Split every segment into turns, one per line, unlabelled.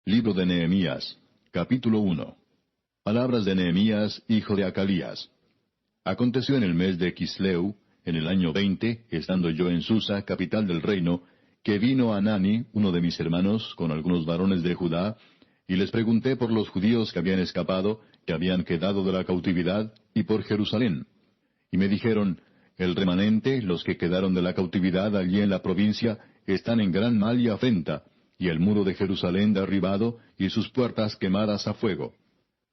Libro de Nehemías, capítulo 1. Palabras de Nehemías, hijo de Acalías. Aconteció en el mes de Quisleu, en el año 20, estando yo en Susa, capital del reino, que vino Hanani, uno de mis hermanos, con algunos varones de Judá, y les pregunté por los judíos que habían escapado, que habían quedado de la cautividad, y por Jerusalén. Y me dijeron, el remanente, los que quedaron de la cautividad allí en la provincia, están en gran mal y afrenta, y el muro de Jerusalén derribado, y sus puertas quemadas a fuego.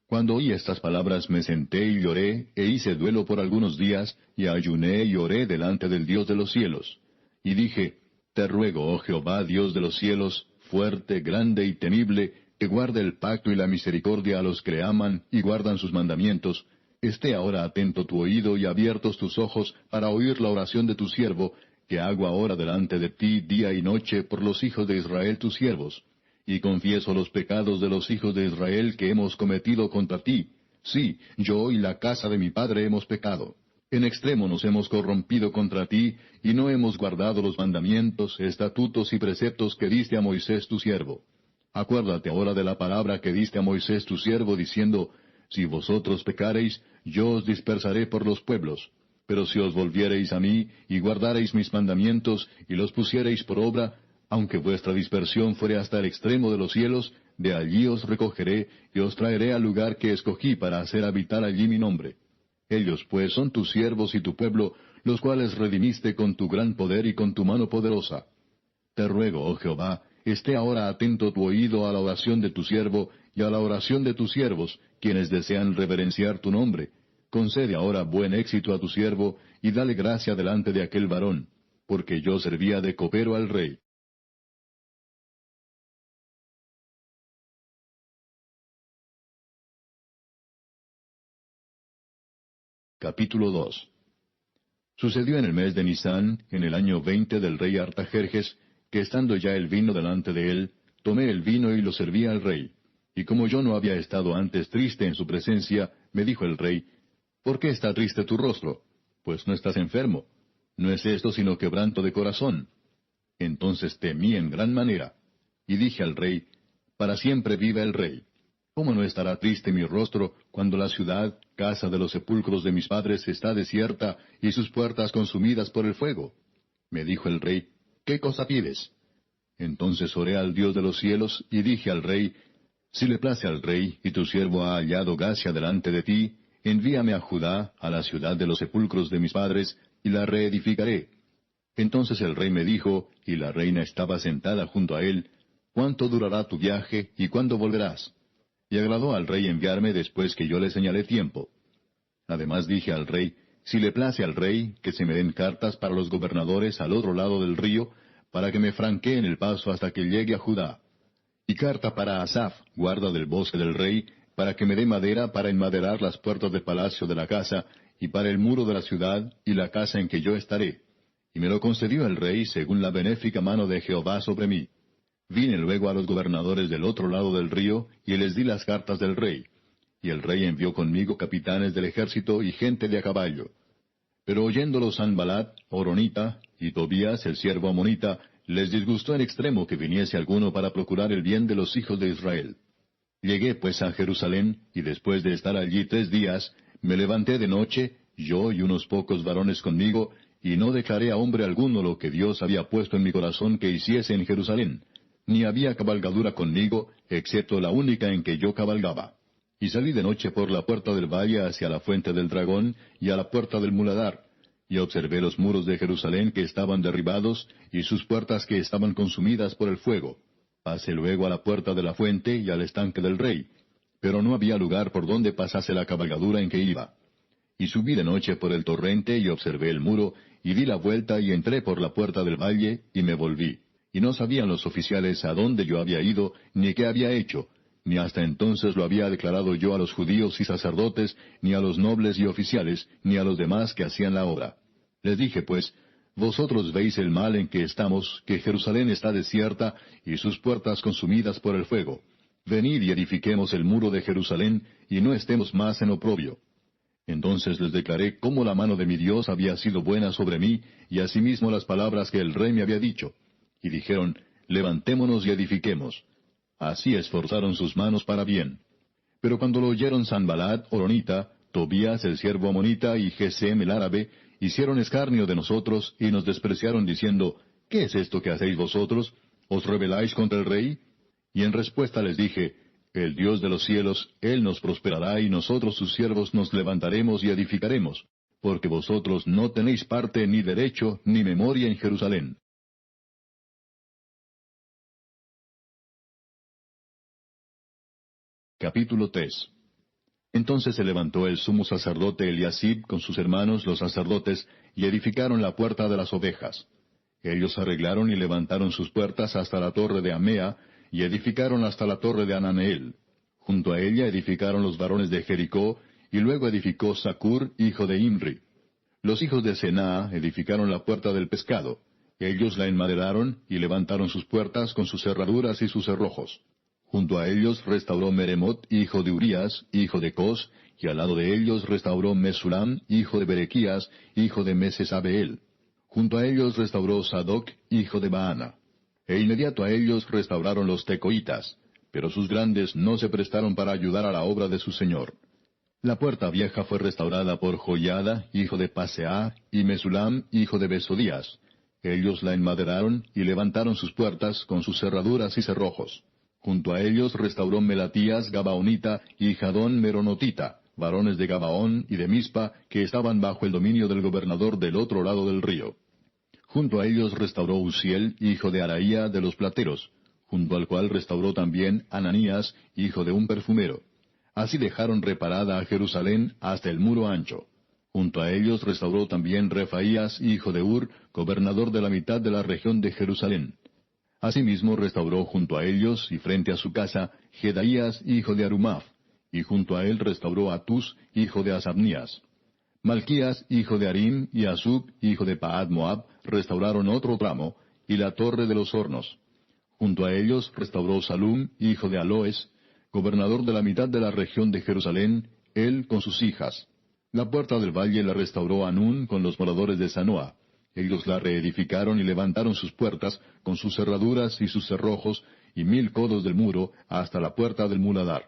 Cuando oí estas palabras me senté y lloré, e hice duelo por algunos días, y ayuné y oré delante del Dios de los cielos. Y dije, Te ruego, oh Jehová, Dios de los cielos, fuerte, grande y temible, que guarde el pacto y la misericordia a los que le aman y guardan sus mandamientos, esté ahora atento tu oído y abiertos tus ojos para oír la oración de tu siervo, que hago ahora delante de ti día y noche por los hijos de Israel tus siervos. Y confieso los pecados de los hijos de Israel que hemos cometido contra ti. Sí, yo y la casa de mi padre hemos pecado. En extremo nos hemos corrompido contra ti, y no hemos guardado los mandamientos, estatutos y preceptos que diste a Moisés tu siervo. Acuérdate ahora de la palabra que diste a Moisés tu siervo, diciendo, Si vosotros pecareis, yo os dispersaré por los pueblos. Pero si os volviereis a mí, y guardareis mis mandamientos, y los pusiereis por obra, aunque vuestra dispersión fuere hasta el extremo de los cielos, de allí os recogeré, y os traeré al lugar que escogí para hacer habitar allí mi nombre. Ellos pues son tus siervos y tu pueblo, los cuales redimiste con tu gran poder y con tu mano poderosa. Te ruego, oh Jehová, esté ahora atento tu oído a la oración de tu siervo y a la oración de tus siervos, quienes desean reverenciar tu nombre. Concede ahora buen éxito a tu siervo, y dale gracia delante de aquel varón, porque yo servía de copero al rey. Capítulo 2. Sucedió en el mes de Nisán, en el año 20 del rey Artajerjes, que estando ya el vino delante de él, tomé el vino y lo serví al rey. Y como yo no había estado antes triste en su presencia, me dijo el rey, ¿Por qué está triste tu rostro? Pues no estás enfermo. No es esto sino quebranto de corazón. Entonces temí en gran manera. Y dije al rey, Para siempre viva el rey. ¿Cómo no estará triste mi rostro cuando la ciudad, casa de los sepulcros de mis padres, está desierta y sus puertas consumidas por el fuego? Me dijo el rey, ¿qué cosa pides? Entonces oré al Dios de los cielos y dije al rey, Si le place al rey y tu siervo ha hallado gracia delante de ti, envíame a Judá, a la ciudad de los sepulcros de mis padres, y la reedificaré. Entonces el rey me dijo, y la reina estaba sentada junto a él, ¿Cuánto durará tu viaje y cuándo volverás? Y agradó al rey enviarme después que yo le señalé tiempo. Además dije al rey, Si le place al rey, que se me den cartas para los gobernadores al otro lado del río, para que me franqueen el paso hasta que llegue a Judá. Y carta para Asaph, guarda del bosque del rey, para que me dé madera para enmaderar las puertas del palacio de la casa, y para el muro de la ciudad, y la casa en que yo estaré. Y me lo concedió el rey según la benéfica mano de Jehová sobre mí. Vine luego a los gobernadores del otro lado del río, y les di las cartas del rey. Y el rey envió conmigo capitanes del ejército y gente de a caballo. Pero oyéndolo Sanballat, Horonita, y Tobías, el siervo amonita, les disgustó en extremo que viniese alguno para procurar el bien de los hijos de Israel. Llegué pues a Jerusalén, y después de estar allí 3 días, me levanté de noche, yo y unos pocos varones conmigo, y no declaré a hombre alguno lo que Dios había puesto en mi corazón que hiciese en Jerusalén. Ni había cabalgadura conmigo, excepto la única en que yo cabalgaba. Y salí de noche por la puerta del valle hacia la fuente del dragón, y a la puerta del muladar, y observé los muros de Jerusalén que estaban derribados, y sus puertas que estaban consumidas por el fuego. Pasé luego a la puerta de la fuente y al estanque del rey, pero no había lugar por donde pasase la cabalgadura en que iba. Y subí de noche por el torrente y observé el muro, y di la vuelta y entré por la puerta del valle, y me volví. Y no sabían los oficiales a dónde yo había ido, ni qué había hecho, ni hasta entonces lo había declarado yo a los judíos y sacerdotes, ni a los nobles y oficiales, ni a los demás que hacían la obra. Les dije pues, Vosotros veis el mal en que estamos, que Jerusalén está desierta, y sus puertas consumidas por el fuego. Venid y edifiquemos el muro de Jerusalén, y no estemos más en oprobio. Entonces les declaré cómo la mano de mi Dios había sido buena sobre mí, y asimismo las palabras que el rey me había dicho. Y dijeron, Levantémonos y edifiquemos. así esforzaron sus manos para bien. Pero cuando lo oyeron Sanballat horonita, Tobías el siervo amonita y Gesem el árabe, hicieron escarnio de nosotros y nos despreciaron diciendo, ¿qué es esto que hacéis vosotros? ¿Os rebeláis contra el rey? Y en respuesta les dije, el Dios de los cielos, Él nos prosperará y nosotros sus siervos nos levantaremos y edificaremos, porque vosotros no tenéis parte ni derecho ni memoria en Jerusalén. Capítulo 3. Entonces se levantó el sumo sacerdote Eliasib con sus hermanos los sacerdotes, y edificaron la puerta de las ovejas. Ellos arreglaron y levantaron sus puertas hasta la torre de Amea, y edificaron hasta la torre de Ananeel. Junto a ella edificaron los varones de Jericó, y luego edificó Zacur, hijo de Imri. Los hijos de Senaa edificaron la puerta del pescado. Ellos la enmaderaron, y levantaron sus puertas con sus cerraduras y sus cerrojos. Junto a ellos restauró Meremot, hijo de Urías, hijo de Cos, y al lado de ellos restauró Mesulam, hijo de Berequías, hijo de Mesesabeel. Junto a ellos restauró Sadoc, hijo de Baana. E inmediato a ellos restauraron los tecoitas, pero sus grandes no se prestaron para ayudar a la obra de su señor. La puerta vieja fue restaurada por Joiada, hijo de Paseah, y Mesulam, hijo de Besodías. Ellos la enmaderaron y levantaron sus puertas con sus cerraduras y cerrojos. Junto a ellos restauró Melatías Gabaonita y Jadón Meronotita, varones de Gabaón y de Mispa, que estaban bajo el dominio del gobernador del otro lado del río. Junto a ellos restauró Uziel, hijo de Araía de los plateros, junto al cual restauró también Ananías, hijo de un perfumero. Así dejaron reparada a Jerusalén hasta el muro ancho. Junto a ellos restauró también Refaías, hijo de Ur, gobernador de la mitad de la región de Jerusalén. Asimismo restauró junto a ellos y frente a su casa Jedaías, hijo de Arumaf, y junto a él restauró Atus, hijo de Asabnías. Malquías, hijo de Arim, y Asub, hijo de Paad Moab, restauraron otro tramo, y la torre de los hornos. Junto a ellos restauró Salum, hijo de Aloes, gobernador de la mitad de la región de Jerusalén, él con sus hijas. La puerta del valle la restauró Anún con los moradores de Sanoa. Ellos la reedificaron y levantaron sus puertas, con sus cerraduras y sus cerrojos, y 1000 codos del muro, hasta la puerta del muladar.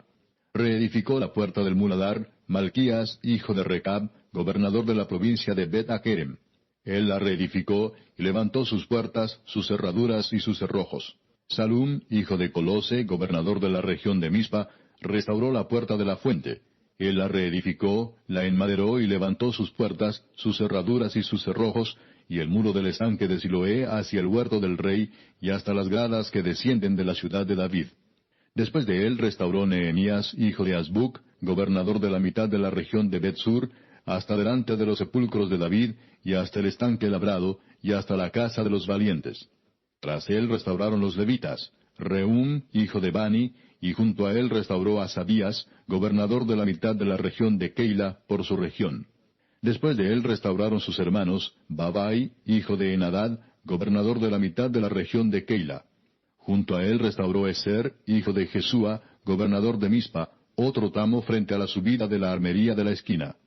Reedificó la puerta del muladar Malquías, hijo de Recab, gobernador de la provincia de Bet-Akerem. Él la reedificó y levantó sus puertas, sus cerraduras y sus cerrojos. Salum, hijo de Colose, gobernador de la región de Mispa, restauró la puerta de la fuente. Él la reedificó, la enmaderó y levantó sus puertas, sus cerraduras y sus cerrojos, y el muro del estanque de Siloé hacia el huerto del rey, y hasta las gradas que descienden de la ciudad de David. Después de él restauró Nehemías, hijo de Azbuc, gobernador de la mitad de la región de Bet-Sur, hasta delante de los sepulcros de David, y hasta el estanque labrado, y hasta la casa de los valientes. Tras él restauraron los levitas, Reum, hijo de Bani, y junto a él restauró a Sabías, gobernador de la mitad de la región de Keila, por su región. Después de él restauraron sus hermanos, Babai, hijo de Enadad, gobernador de la mitad de la región de Keila. Junto a él restauró Eser, hijo de Jesúa, gobernador de Mispa, otro tramo frente a la subida de la armería de la esquina.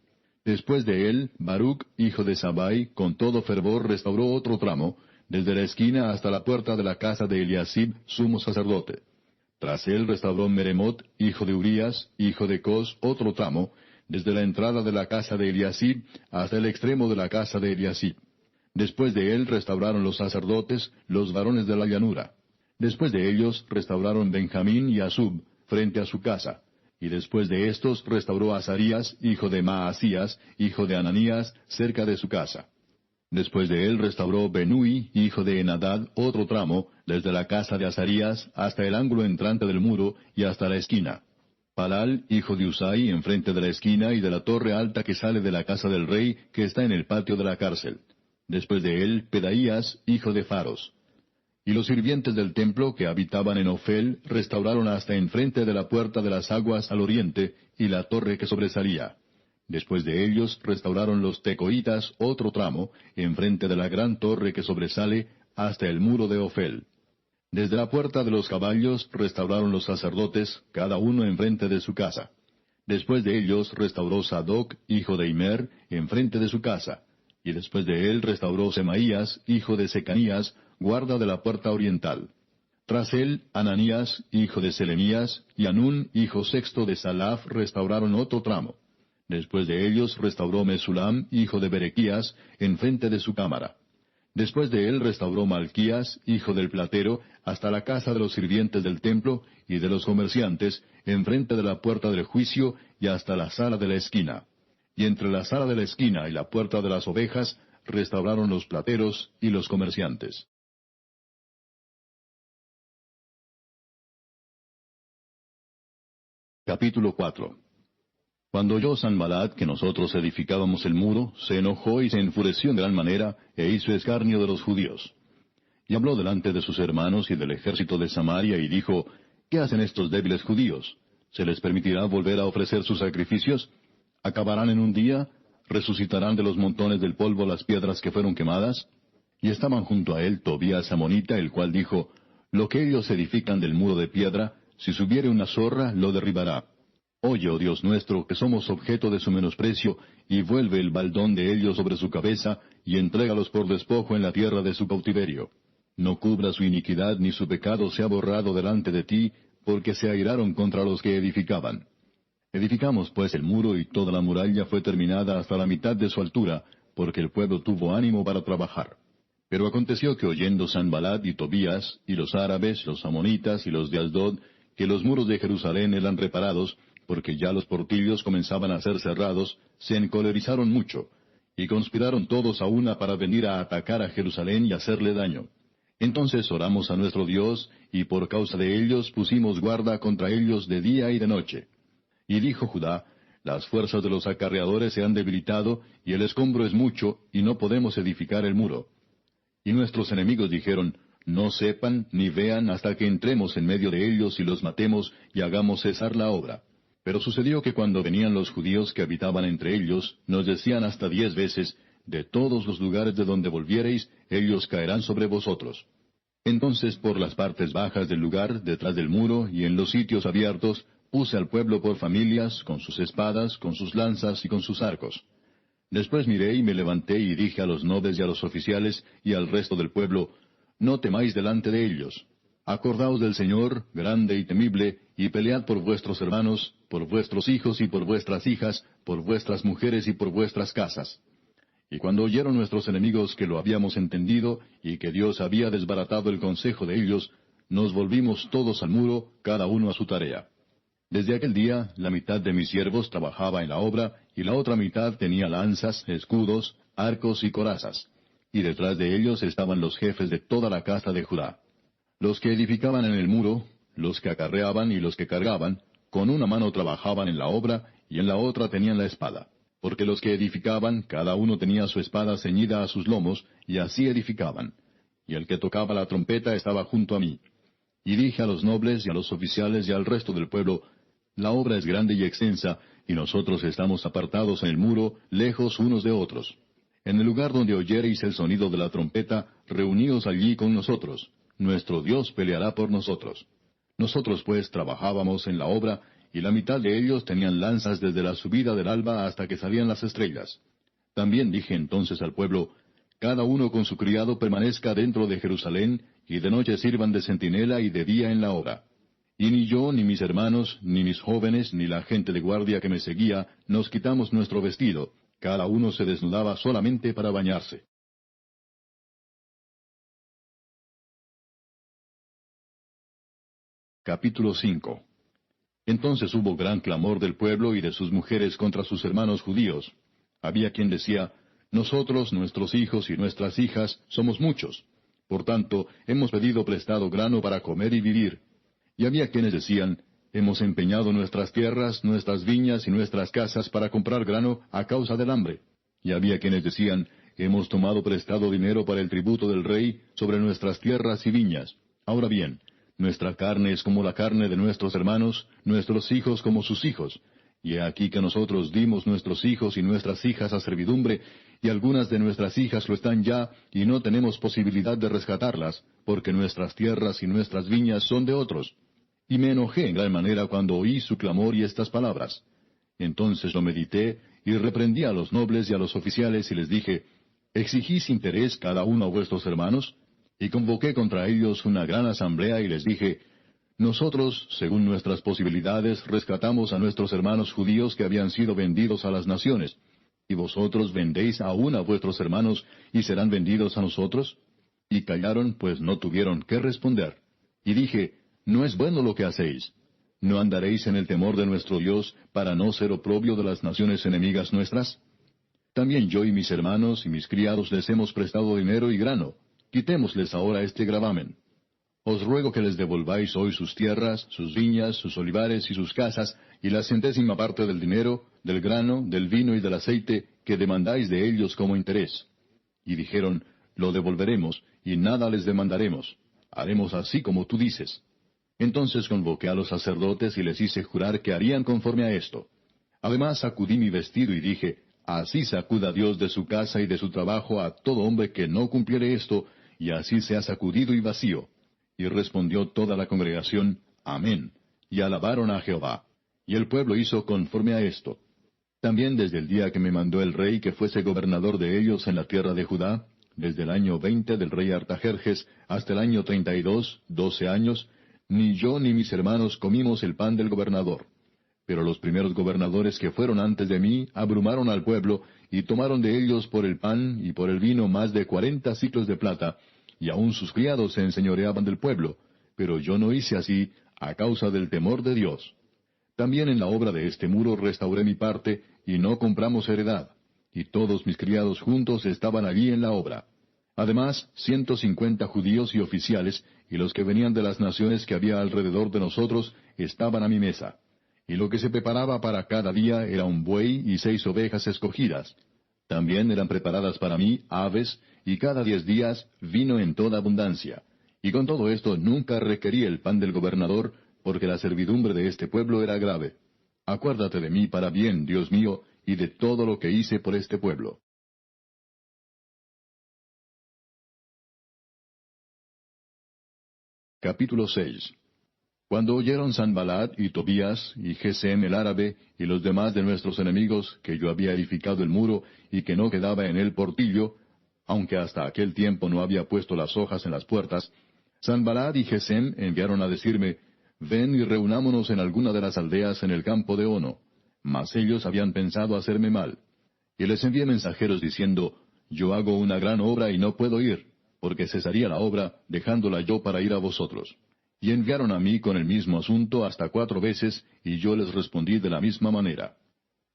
Después de él, Baruc, hijo de Sabai, con todo fervor restauró otro tramo, desde la esquina hasta la puerta de la casa de Eliasib, sumo sacerdote. Tras él restauró Meremot, hijo de Urías, hijo de Cos, otro tramo, desde la entrada de la casa de Eliasib hasta el extremo de la casa de Eliasib. Después de él restauraron los sacerdotes, los varones de la llanura. Después de ellos restauraron Benjamín y Asub, frente a su casa. Y después de estos restauró Azarías, hijo de Maasías, hijo de Ananías, cerca de su casa. Después de él restauró Benui, hijo de Enadad, otro tramo, desde la casa de Azarías hasta el ángulo entrante del muro y hasta la esquina. Palal, hijo de Usai, enfrente de la esquina y de la torre alta que sale de la casa del rey, que está en el patio de la cárcel. Después de él, Pedaías, hijo de Faros. Y los sirvientes del templo que habitaban en Ofel restauraron hasta enfrente de la puerta de las aguas al oriente y la torre que sobresalía. Después de ellos restauraron los tecoitas otro tramo, enfrente de la gran torre que sobresale, hasta el muro de Ofel. Desde la puerta de los caballos restauraron los sacerdotes, cada uno enfrente de su casa. Después de ellos restauró Sadoc, hijo de Imer, enfrente de su casa. Y después de él restauró Semaías, hijo de Secanías, guarda de la puerta oriental. Tras él, Ananías, hijo de Selemías, y Anún, hijo sexto de Salaf, restauraron otro tramo. Después de ellos restauró Mesulam, hijo de Berequías, enfrente de su cámara. Después de él restauró Malquías, hijo del platero, hasta la casa de los sirvientes del templo y de los comerciantes, enfrente de la puerta del juicio y hasta la sala de la esquina. Y entre la sala de la esquina y la puerta de las ovejas restauraron los plateros y los comerciantes. Capítulo 4. Cuando oyó Sanballat que nosotros edificábamos el muro, se enojó y se enfureció en gran manera, e hizo escarnio de los judíos. Y habló delante de sus hermanos y del ejército de Samaria, y dijo, ¿qué hacen estos débiles judíos? ¿Se les permitirá volver a ofrecer sus sacrificios? ¿Acabarán en un día? ¿Resucitarán de los montones del polvo las piedras que fueron quemadas? Y estaban junto a él Tobías amonita, el cual dijo, lo que ellos edifican del muro de piedra, si subiere una zorra, lo derribará. Oye, oh Dios nuestro, que somos objeto de su menosprecio, y vuelve el baldón de ellos sobre su cabeza, y entrégalos por despojo en la tierra de su cautiverio. No cubra su iniquidad, ni su pecado sea borrado delante de ti, porque se airaron contra los que edificaban. Edificamos pues el muro, y toda la muralla fue terminada hasta la mitad de su altura, porque el pueblo tuvo ánimo para trabajar. Pero aconteció que oyendo Sanballat y Tobías, y los árabes, los amonitas y los de Asdod, que los muros de Jerusalén eran reparados, porque ya los portillos comenzaban a ser cerrados, se encolerizaron mucho, y conspiraron todos a una para venir a atacar a Jerusalén y hacerle daño. Entonces oramos a nuestro Dios, y por causa de ellos pusimos guarda contra ellos de día y de noche. Y dijo Judá, las fuerzas de los acarreadores se han debilitado, y el escombro es mucho, y no podemos edificar el muro. Y nuestros enemigos dijeron, no sepan ni vean hasta que entremos en medio de ellos y los matemos y hagamos cesar la obra. Pero sucedió que cuando venían los judíos que habitaban entre ellos, nos decían hasta 10 veces, de todos los lugares de donde volviereis, ellos caerán sobre vosotros. Entonces por las partes bajas del lugar, detrás del muro, y en los sitios abiertos, puse al pueblo por familias, con sus espadas, con sus lanzas y con sus arcos. Después miré y me levanté y dije a los nobles y a los oficiales y al resto del pueblo, no temáis delante de ellos. Acordaos del Señor, grande y temible, y pelead por vuestros hermanos, por vuestros hijos y por vuestras hijas, por vuestras mujeres y por vuestras casas. Y cuando oyeron nuestros enemigos que lo habíamos entendido, y que Dios había desbaratado el consejo de ellos, nos volvimos todos al muro, cada uno a su tarea. Desde aquel día, la mitad de mis siervos trabajaba en la obra, y la otra mitad tenía lanzas, escudos, arcos y corazas. Y detrás de ellos estaban los jefes de toda la casa de Judá. Los que edificaban en el muro, los que acarreaban y los que cargaban, con una mano trabajaban en la obra, y en la otra tenían la espada. Porque los que edificaban, cada uno tenía su espada ceñida a sus lomos, y así edificaban. Y el que tocaba la trompeta estaba junto a mí. Y dije a los nobles y a los oficiales y al resto del pueblo, la obra es grande y extensa, y nosotros estamos apartados en el muro, lejos unos de otros. En el lugar donde oyereis el sonido de la trompeta, reuníos allí con nosotros. Nuestro Dios peleará por nosotros. Nosotros pues trabajábamos en la obra, y la mitad de ellos tenían lanzas desde la subida del alba hasta que salían las estrellas. También dije entonces al pueblo, cada uno con su criado permanezca dentro de Jerusalén, y de noche sirvan de centinela y de día en la obra. Y ni yo, ni mis hermanos, ni mis jóvenes, ni la gente de guardia que me seguía, nos quitamos nuestro vestido, cada uno se desnudaba solamente para bañarse. Capítulo 5. Entonces hubo gran clamor del pueblo y de sus mujeres contra sus hermanos judíos. Había quien decía, nosotros, nuestros hijos y nuestras hijas, somos muchos. Por tanto, hemos pedido prestado grano para comer y vivir. Y había quienes decían, hemos empeñado nuestras tierras, nuestras viñas y nuestras casas para comprar grano a causa del hambre. Y había quienes decían, hemos tomado prestado dinero para el tributo del rey sobre nuestras tierras y viñas. Ahora bien, nuestra carne es como la carne de nuestros hermanos, nuestros hijos como sus hijos. Y he aquí que nosotros dimos nuestros hijos y nuestras hijas a servidumbre, y algunas de nuestras hijas lo están ya, y no tenemos posibilidad de rescatarlas, porque nuestras tierras y nuestras viñas son de otros. Y me enojé en gran manera cuando oí su clamor y estas palabras. Entonces lo medité, y reprendí a los nobles y a los oficiales, y les dije, ¿exigís interés cada uno a vuestros hermanos? Y convoqué contra ellos una gran asamblea y les dije, nosotros, según nuestras posibilidades, rescatamos a nuestros hermanos judíos que habían sido vendidos a las naciones. ¿Y vosotros vendéis aún a vuestros hermanos y serán vendidos a nosotros? Y callaron, pues no tuvieron qué responder. Y dije, no es bueno lo que hacéis. ¿No andaréis en el temor de nuestro Dios para no ser oprobio de las naciones enemigas nuestras? También yo y mis hermanos y mis criados les hemos prestado dinero y grano. Quitémosles ahora este gravamen. Os ruego que les devolváis hoy sus tierras, sus viñas, sus olivares y sus casas, y la centésima parte del dinero, del grano, del vino y del aceite que demandáis de ellos como interés. Y dijeron, lo devolveremos, y nada les demandaremos. Haremos así como tú dices. Entonces convoqué a los sacerdotes y les hice jurar que harían conforme a esto. Además sacudí mi vestido y dije, así sacuda Dios de su casa y de su trabajo a todo hombre que no cumpliere esto, y así sea sacudido y vacío. Y respondió toda la congregación, Amén, y alabaron a Jehová. Y el pueblo hizo conforme a esto. También desde el día que me mandó el rey que fuese gobernador de ellos en la tierra de Judá, desde el año 20 del rey Artajerjes hasta el año 32, 12 años, ni yo ni mis hermanos comimos el pan del gobernador. Pero los primeros gobernadores que fueron antes de mí abrumaron al pueblo, y tomaron de ellos por el pan y por el vino más de 40 siclos de plata, y aun sus criados se enseñoreaban del pueblo, pero yo no hice así, a causa del temor de Dios. También en la obra de este muro restauré mi parte, y no compramos heredad, y todos mis criados juntos estaban allí en la obra. Además, 150 judíos y oficiales, y los que venían de las naciones que había alrededor de nosotros, estaban a mi mesa. Y lo que se preparaba para cada día era un buey y 6 ovejas escogidas. También eran preparadas para mí aves, y cada 10 días vino en toda abundancia. Y con todo esto nunca requerí el pan del gobernador, porque la servidumbre de este pueblo era grave. Acuérdate de mí para bien, Dios mío, y de todo lo que hice por este pueblo. Capítulo 6. Cuando oyeron Sanballat y Tobías y Gesem el árabe y los demás de nuestros enemigos que yo había edificado el muro y que no quedaba en él portillo, aunque hasta aquel tiempo no había puesto las hojas en las puertas, Sanballat y Gesem enviaron a decirme, ven y reunámonos en alguna de las aldeas en el campo de Ono. Mas ellos habían pensado hacerme mal. Y les envié mensajeros diciendo, yo hago una gran obra y no puedo ir, porque cesaría la obra, dejándola yo para ir a vosotros. Y enviaron a mí con el mismo asunto hasta 4 veces, y yo les respondí de la misma manera.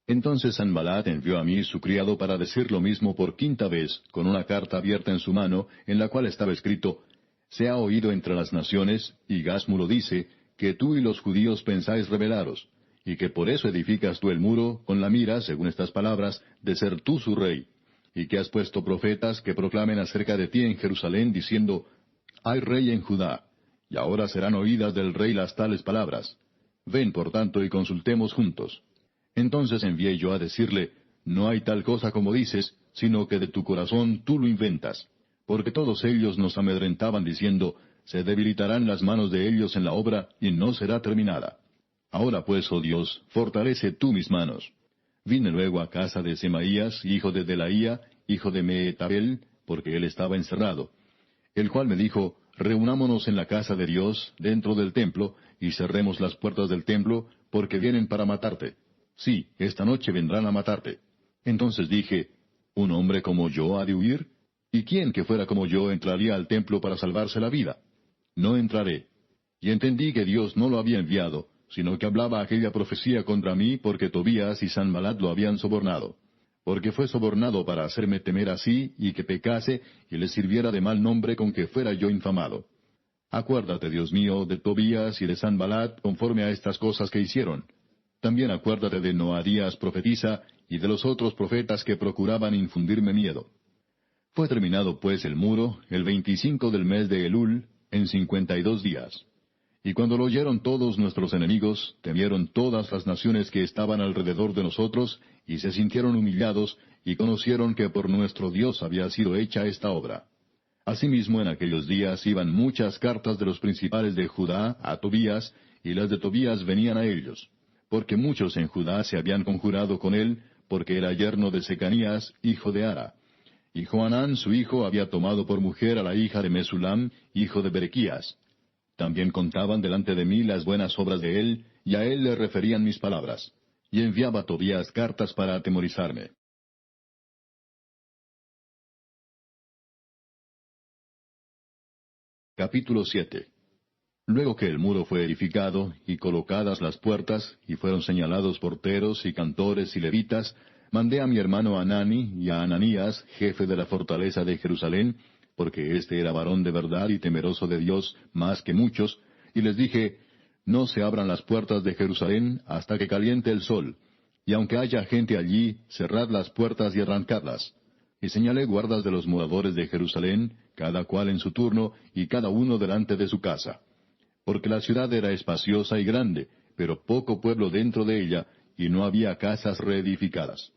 Entonces Sanballat envió a mí su criado para decir lo mismo por 5ª vez, con una carta abierta en su mano, en la cual estaba escrito, se ha oído entre las naciones, y Gasmulo dice, que tú y los judíos pensáis rebelaros, y que por eso edificas tú el muro, con la mira, según estas palabras, de ser tú su rey, y que has puesto profetas que proclamen acerca de ti en Jerusalén, diciendo, hay rey en Judá. Y ahora serán oídas del rey las tales palabras. Ven, por tanto, y consultemos juntos. Entonces envié yo a decirle, no hay tal cosa como dices, sino que de tu corazón tú lo inventas. Porque todos ellos nos amedrentaban diciendo, se debilitarán las manos de ellos en la obra, y no será terminada. Ahora pues, oh Dios, fortalece tú mis manos. Vine luego a casa de Semaías, hijo de Delaía, hijo de Mehetabel, porque él estaba encerrado, el cual me dijo, reunámonos en la casa de Dios, dentro del templo, y cerremos las puertas del templo, porque vienen para matarte. Sí, esta noche vendrán a matarte. Entonces dije, ¿un hombre como yo ha de huir? ¿Y quién que fuera como yo entraría al templo para salvarse la vida? No entraré. Y entendí que Dios no lo había enviado, sino que hablaba aquella profecía contra mí porque Tobías y Sanballat lo habían sobornado. Porque fue sobornado para hacerme temer así, y que pecase, y le sirviera de mal nombre con que fuera yo infamado. Acuérdate, Dios mío, de Tobías y de Sanballat, conforme a estas cosas que hicieron. También acuérdate de Noadías profetisa, y de los otros profetas que procuraban infundirme miedo. Fue terminado pues el muro, el 25 del mes de Elul, en 52 días. Y cuando lo oyeron todos nuestros enemigos, temieron todas las naciones que estaban alrededor de nosotros, y se sintieron humillados, y conocieron que por nuestro Dios había sido hecha esta obra. Asimismo en aquellos días iban muchas cartas de los principales de Judá a Tobías, y las de Tobías venían a ellos, porque muchos en Judá se habían conjurado con él, porque era yerno de Secanías, hijo de Ara. y Johanán su hijo había tomado por mujer a la hija de Mesulam, hijo de Berequías. También contaban delante de mí las buenas obras de él, y a él le referían mis palabras. Y enviaba a Tobías cartas para atemorizarme. Capítulo 7. Luego que el muro fue edificado, y colocadas las puertas, y fueron señalados porteros, y cantores, y levitas, mandé a mi hermano Hanani y a Ananías, jefe de la fortaleza de Jerusalén, porque éste era varón de verdad y temeroso de Dios más que muchos, y les dije, no se abran las puertas de Jerusalén hasta que caliente el sol, y aunque haya gente allí, cerrad las puertas y arrancadlas. Y señalé guardas de los moradores de Jerusalén, cada cual en su turno, y cada uno delante de su casa. Porque la ciudad era espaciosa y grande, pero poco pueblo dentro de ella, y no había casas reedificadas.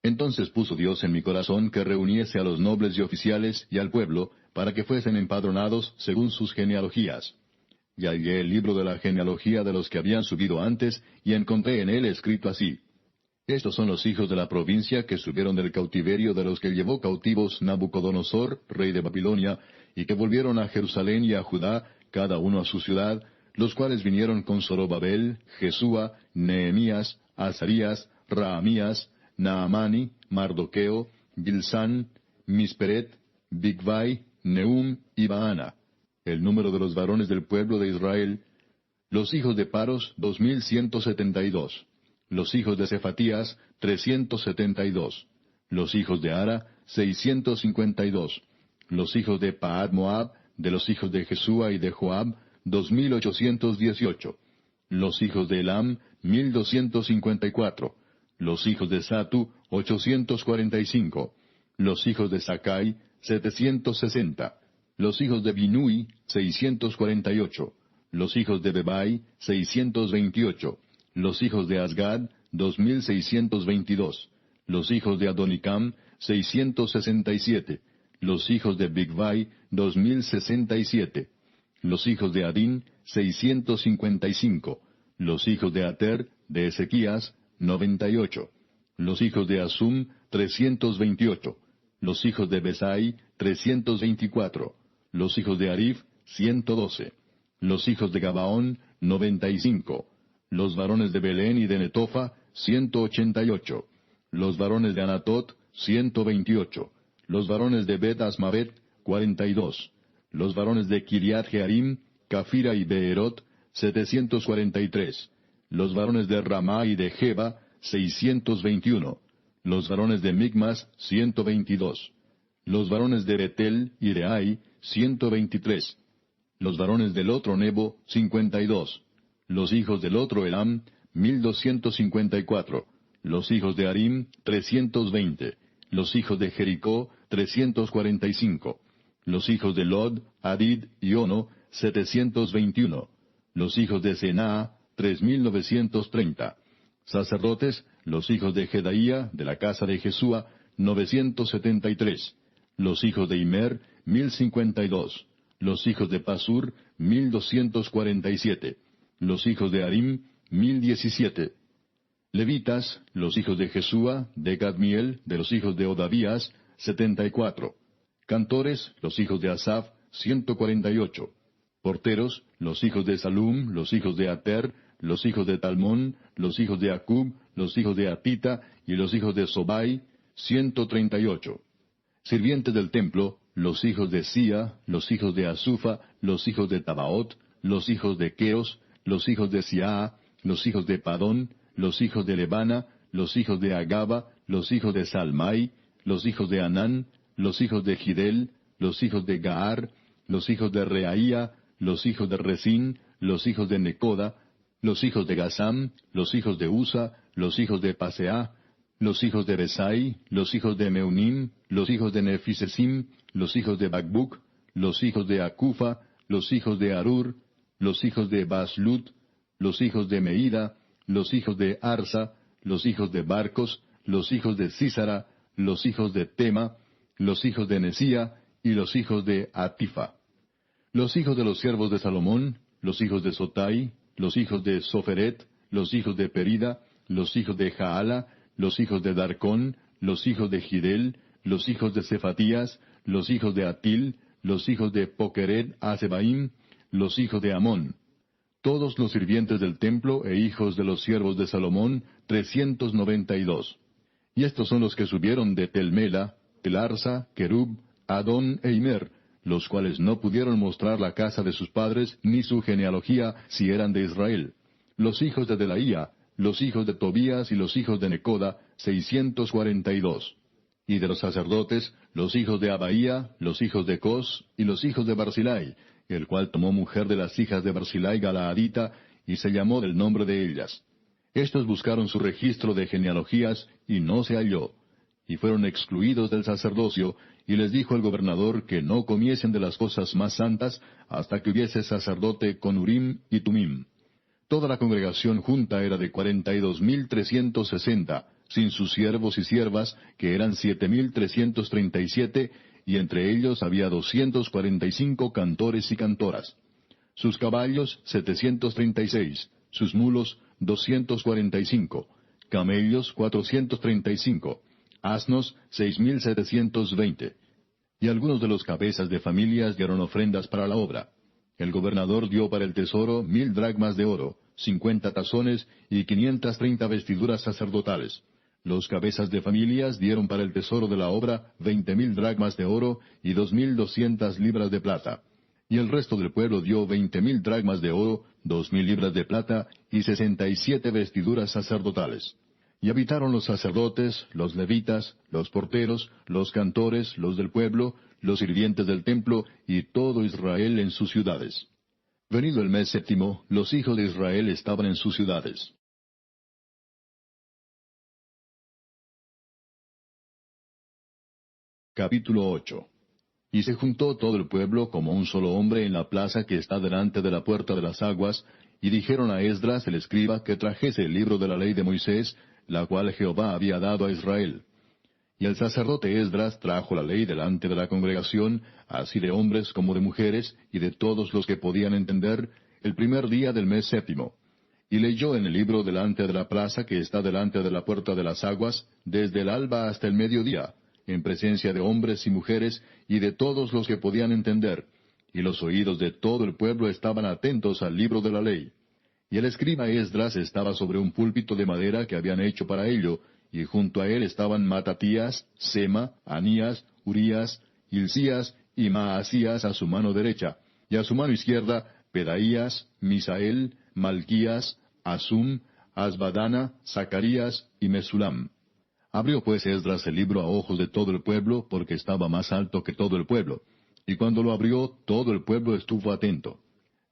Entonces puso Dios en mi corazón que reuniese a los nobles y oficiales y al pueblo, para que fuesen empadronados según sus genealogías. Y hallé el libro de la genealogía de los que habían subido antes, y encontré en él escrito así: Estos son los hijos de la provincia que subieron del cautiverio de los que llevó cautivos Nabucodonosor, rey de Babilonia, y que volvieron a Jerusalén y a Judá, cada uno a su ciudad, los cuales vinieron con Zorobabel, Jesúa, Nehemías, Azarías, Raamías, Naamani, Mardoqueo, Bilsán, Misperet, Bigvai, Nehum y Baana. El número de los varones del pueblo de Israel: los hijos de Paros, 2172. Los hijos de Cefatías, 372. Los hijos de Ara, 652. Los hijos de Paad Moab, de los hijos de Jesúa y de Joab, 2818. Los hijos de Elam, 1254. Los hijos de Satu, 845. Los hijos de Sakai, 760. Los hijos de Binui, 648. Los hijos de Bebai, 628. Los hijos de Asgad, 2622. Los hijos de Adonicam, 667. Los hijos de Bigvai, 2067. Los hijos de Adín, 655. Los hijos de Ater, de Ezequías, 98. Los hijos de Asum, 328. Los hijos de Besai, 324. Los hijos de Arif, 112. Los hijos de Gabaón, 95. Los varones de Belén y de Netofa, 188. Los varones de Anatot, 128. Los varones de Bet Asmavet, 42. Los varones de Kiriat Jearim, Cafira y Beerot, 743. Los varones de Ramá y de Jeba, 621. Los varones de Migmas, 122. Los varones de Betel y de Ai, 123. Los varones del otro Nebo, 52. Los hijos del otro Elam, 1254. Los hijos de Arim, 320. Los hijos de Jericó, 345. Los hijos de Lod, Hadid y Ono, 721. Los hijos de Senaa, 3930. Sacerdotes, los hijos de Jedaía, de la casa de Jesúa, 973. Los hijos de Imer, 1052. Los hijos de Pasur, 1247. Los hijos de Arim, 1017. Levitas, los hijos de Jesúa, de Cadmiel, de los hijos de Odavías, 74. Cantores, los hijos de Asaf, 148. Porteros, los hijos de Salum, los hijos de Ater, los hijos de Talmón, los hijos de Acub, los hijos de Atita y los hijos de Sobai, 138. Sirvientes del templo, los hijos de Sia, los hijos de Asufa, los hijos de Tabaot, los hijos de Queos, los hijos de Siaa, los hijos de Padón, los hijos de Lebana, los hijos de Agaba, los hijos de Salmai, los hijos de Anán, los hijos de Gidel, los hijos de Gaar, los hijos de Reaía, los hijos de Resín, los hijos de Necoda, los hijos de Gazam, los hijos de Usa, los hijos de Paseah, los hijos de Besai, los hijos de Meunim, los hijos de Nefisesim, los hijos de Bakbuk, los hijos de Acufa, los hijos de Arur, los hijos de Baslut, los hijos de Meida, los hijos de Arsa, los hijos de Barcos, los hijos de Císara, los hijos de Tema, los hijos de Nesía y los hijos de Atifa. Los hijos de los siervos de Salomón, los hijos de Sotai, los hijos de Soferet, los hijos de Perida, los hijos de Jaala, los hijos de Darcón, los hijos de Gidel, los hijos de Cefatías, los hijos de Atil, los hijos de Poqueret Hasebaim, los hijos de Amón. Todos los sirvientes del templo e hijos de los siervos de Salomón, 392. Y estos son los que subieron de Telmela, Telarsa, Kerub, Adón e Imer, los cuales no pudieron mostrar la casa de sus padres ni su genealogía si eran de Israel. Los hijos de Delaía, los hijos de Tobías y los hijos de Necoda, 642. Y de los sacerdotes, los hijos de Abaía, los hijos de Cos y los hijos de Barzilai, el cual tomó mujer de las hijas de Barzilai Galaadita, y se llamó del nombre de ellas. Estos buscaron su registro de genealogías, y no se halló. Y fueron excluidos del sacerdocio, y les dijo el gobernador que no comiesen de las cosas más santas, hasta que hubiese sacerdote con Urim y Tumim. Toda la congregación junta era de 42,360, sin sus siervos y siervas, que eran 7,337, y entre ellos había 245 cantores y cantoras. Sus caballos, 736, sus mulos, 245, camellos, 435, asnos, 6,720. Y algunos de los cabezas de familias dieron ofrendas para la obra. El gobernador dio para el tesoro 1,000 dracmas de oro, 50 tazones y 530 vestiduras sacerdotales. Los cabezas de familias dieron para el tesoro de la obra 20,000 dracmas de oro y 2,200 libras de plata. Y el resto del pueblo dio 20,000 dracmas de oro, 2,000 libras de plata y 67 vestiduras sacerdotales. Y habitaron los sacerdotes, los levitas, los porteros, los cantores, los del pueblo, los sirvientes del templo y todo Israel en sus ciudades. Venido el mes séptimo, los hijos de Israel estaban en sus ciudades. Capítulo 8. Y se juntó todo el pueblo como un solo hombre en la plaza que está delante de la puerta de las aguas, y dijeron a Esdras el escriba que trajese el libro de la ley de Moisés, la cual Jehová había dado a Israel. Y el sacerdote Esdras trajo la ley delante de la congregación, así de hombres como de mujeres, y de todos los que podían entender, el primer día del mes séptimo. Y leyó en el libro delante de la plaza que está delante de la puerta de las aguas, desde el alba hasta el mediodía, en presencia de hombres y mujeres, y de todos los que podían entender, y los oídos de todo el pueblo estaban atentos al libro de la ley. Y el escriba Esdras estaba sobre un púlpito de madera que habían hecho para ello, y junto a él estaban Matatías, Sema, Anías, Urías, Hilcías y Maasías a su mano derecha, y a su mano izquierda Pedaías, Misael, Malquías, Asum, Asbadana, Zacarías y Mesulam. Abrió pues Esdras el libro a ojos de todo el pueblo, porque estaba más alto que todo el pueblo. Y cuando lo abrió, todo el pueblo estuvo atento.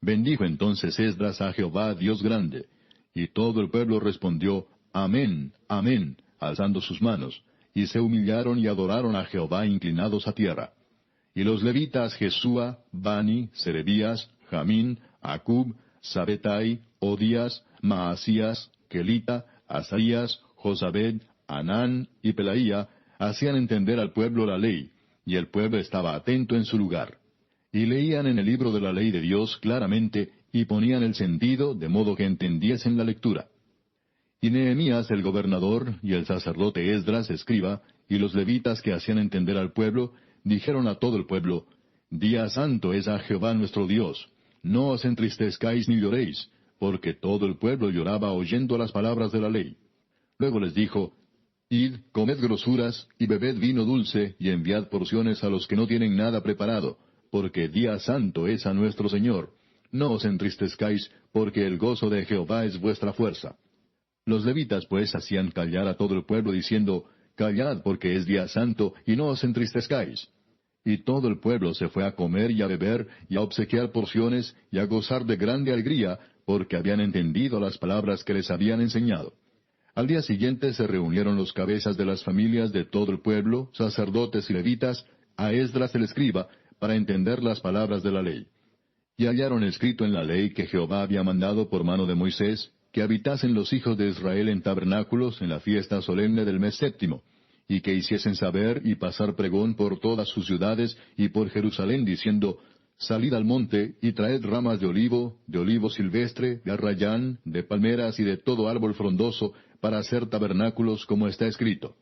Bendijo entonces Esdras a Jehová Dios grande. Y todo el pueblo respondió, Amén, Amén, alzando sus manos. Y se humillaron y adoraron a Jehová inclinados a tierra. Y los levitas Jesúa, Bani, Serebías, Jamín, Acub, Sabetai, Odías, Maasías, Kelita, Asaías, Josabed, Anán y Pelaía hacían entender al pueblo la ley, y el pueblo estaba atento en su lugar. Y leían en el libro de la ley de Dios claramente, y ponían el sentido, de modo que entendiesen la lectura. Y Nehemías el gobernador, y el sacerdote Esdras escriba, y los levitas que hacían entender al pueblo, dijeron a todo el pueblo, Día santo es a Jehová nuestro Dios, no os entristezcáis ni lloréis, porque todo el pueblo lloraba oyendo las palabras de la ley. Luego les dijo, Id, comed grosuras, y bebed vino dulce, y enviad porciones a los que no tienen nada preparado, porque día santo es a nuestro Señor. No os entristezcáis, porque el gozo de Jehová es vuestra fuerza. Los levitas pues hacían callar a todo el pueblo, diciendo, Callad, porque es día santo, y no os entristezcáis. Y todo el pueblo se fue a comer y a beber, y a obsequiar porciones, y a gozar de grande alegría, porque habían entendido las palabras que les habían enseñado. Al día siguiente se reunieron los cabezas de las familias de todo el pueblo, sacerdotes y levitas, a Esdras el escriba, para entender las palabras de la ley. Y hallaron escrito en la ley que Jehová había mandado por mano de Moisés, que habitasen los hijos de Israel en tabernáculos en la fiesta solemne del mes séptimo, y que hiciesen saber y pasar pregón por todas sus ciudades y por Jerusalén, diciendo, Salid al monte, y traed ramas de olivo silvestre, de arrayán, de palmeras y de todo árbol frondoso, para hacer tabernáculos como está escrito.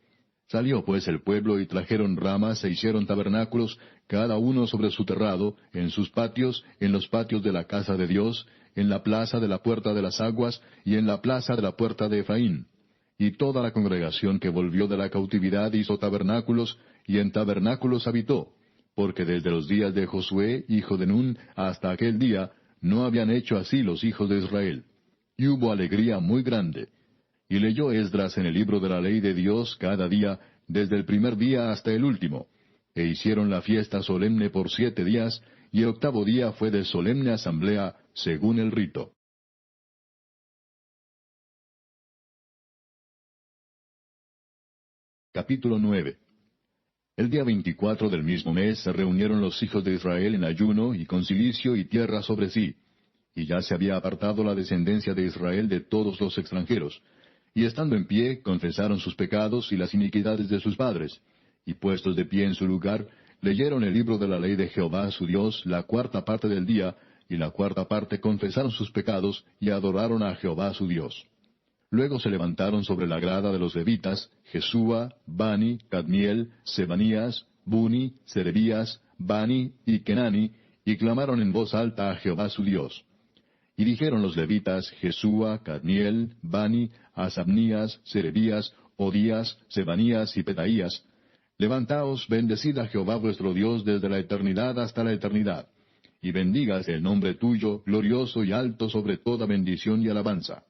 Salió pues el pueblo y trajeron ramas e hicieron tabernáculos, cada uno sobre su terrado, en sus patios, en los patios de la casa de Dios, en la plaza de la puerta de las aguas, y en la plaza de la puerta de Efraín. Y toda la congregación que volvió de la cautividad hizo tabernáculos, y en tabernáculos habitó, porque desde los días de Josué, hijo de Nun, hasta aquel día, no habían hecho así los hijos de Israel. Y hubo alegría muy grande. Y leyó Esdras en el libro de la ley de Dios cada día, desde el primer día hasta el último. E hicieron la fiesta solemne por 7 días, y el octavo día fue de solemne asamblea, según el rito. Capítulo 9. El día 24 del mismo mes se reunieron los hijos de Israel en ayuno y con cilicio y tierra sobre sí. Y ya se había apartado la descendencia de Israel de todos los extranjeros. Y estando en pie, confesaron sus pecados y las iniquidades de sus padres. Y puestos de pie en su lugar, leyeron el libro de la ley de Jehová su Dios la 4ª parte del día, y la 4ª parte confesaron sus pecados y adoraron a Jehová su Dios. Luego se levantaron sobre la grada de los levitas, Jesúa, Bani, Cadmiel, Sebanías, Buni, Serebías, Bani y Kenani, y clamaron en voz alta a Jehová su Dios. Y dijeron los levitas, Jesúa, Cadmiel, Bani, Asabnías, Serebías, Odías, Sebanías y Petaías: Levantaos, bendecid a Jehová vuestro Dios desde la eternidad hasta la eternidad, y bendígase el nombre tuyo, glorioso y alto sobre toda bendición y alabanza.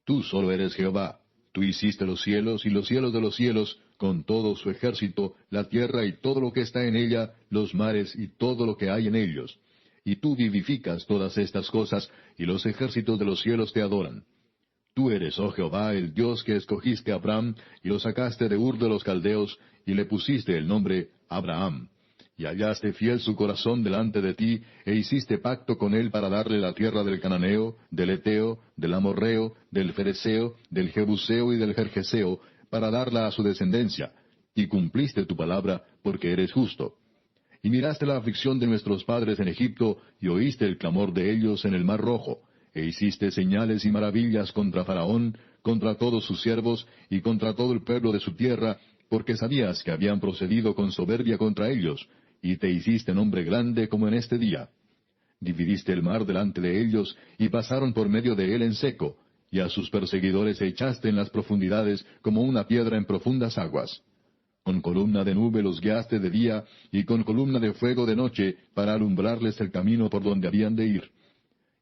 Tú solo eres Jehová. Tú hiciste los cielos y los cielos de los cielos, con todo su ejército, la tierra y todo lo que está en ella, los mares y todo lo que hay en ellos. Y tú vivificas todas estas cosas, y los ejércitos de los cielos te adoran. Tú eres, oh Jehová, el Dios que escogiste a Abraham, y lo sacaste de Ur de los Caldeos, y le pusiste el nombre Abraham. Y hallaste fiel su corazón delante de ti, e hiciste pacto con él para darle la tierra del Cananeo, del Eteo, del Amorreo, del Fereceo, del Jebuseo y del Gergeseo, para darla a su descendencia, y cumpliste tu palabra, porque eres justo. Y miraste la aflicción de nuestros padres en Egipto, y oíste el clamor de ellos en el Mar Rojo, e hiciste señales y maravillas contra Faraón, contra todos sus siervos, y contra todo el pueblo de su tierra, porque sabías que habían procedido con soberbia contra ellos, y te hiciste nombre grande como en este día. Dividiste el mar delante de ellos, y pasaron por medio de él en seco, y a sus perseguidores echaste en las profundidades como una piedra en profundas aguas. Con columna de nube los guiaste de día, y con columna de fuego de noche, para alumbrarles el camino por donde habían de ir.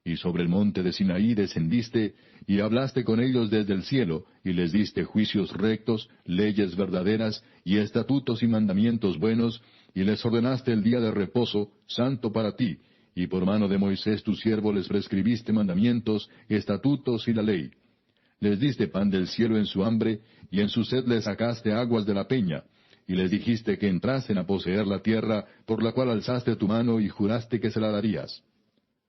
Y sobre el monte de Sinaí descendiste, y hablaste con ellos desde el cielo, y les diste juicios rectos, leyes verdaderas, y estatutos y mandamientos buenos, y les ordenaste el día de reposo, santo para ti, y por mano de Moisés tu siervo les prescribiste mandamientos, estatutos y la ley. Les diste pan del cielo en su hambre, y en su sed les sacaste aguas de la peña, y les dijiste que entrasen a poseer la tierra, por la cual alzaste tu mano y juraste que se la darías.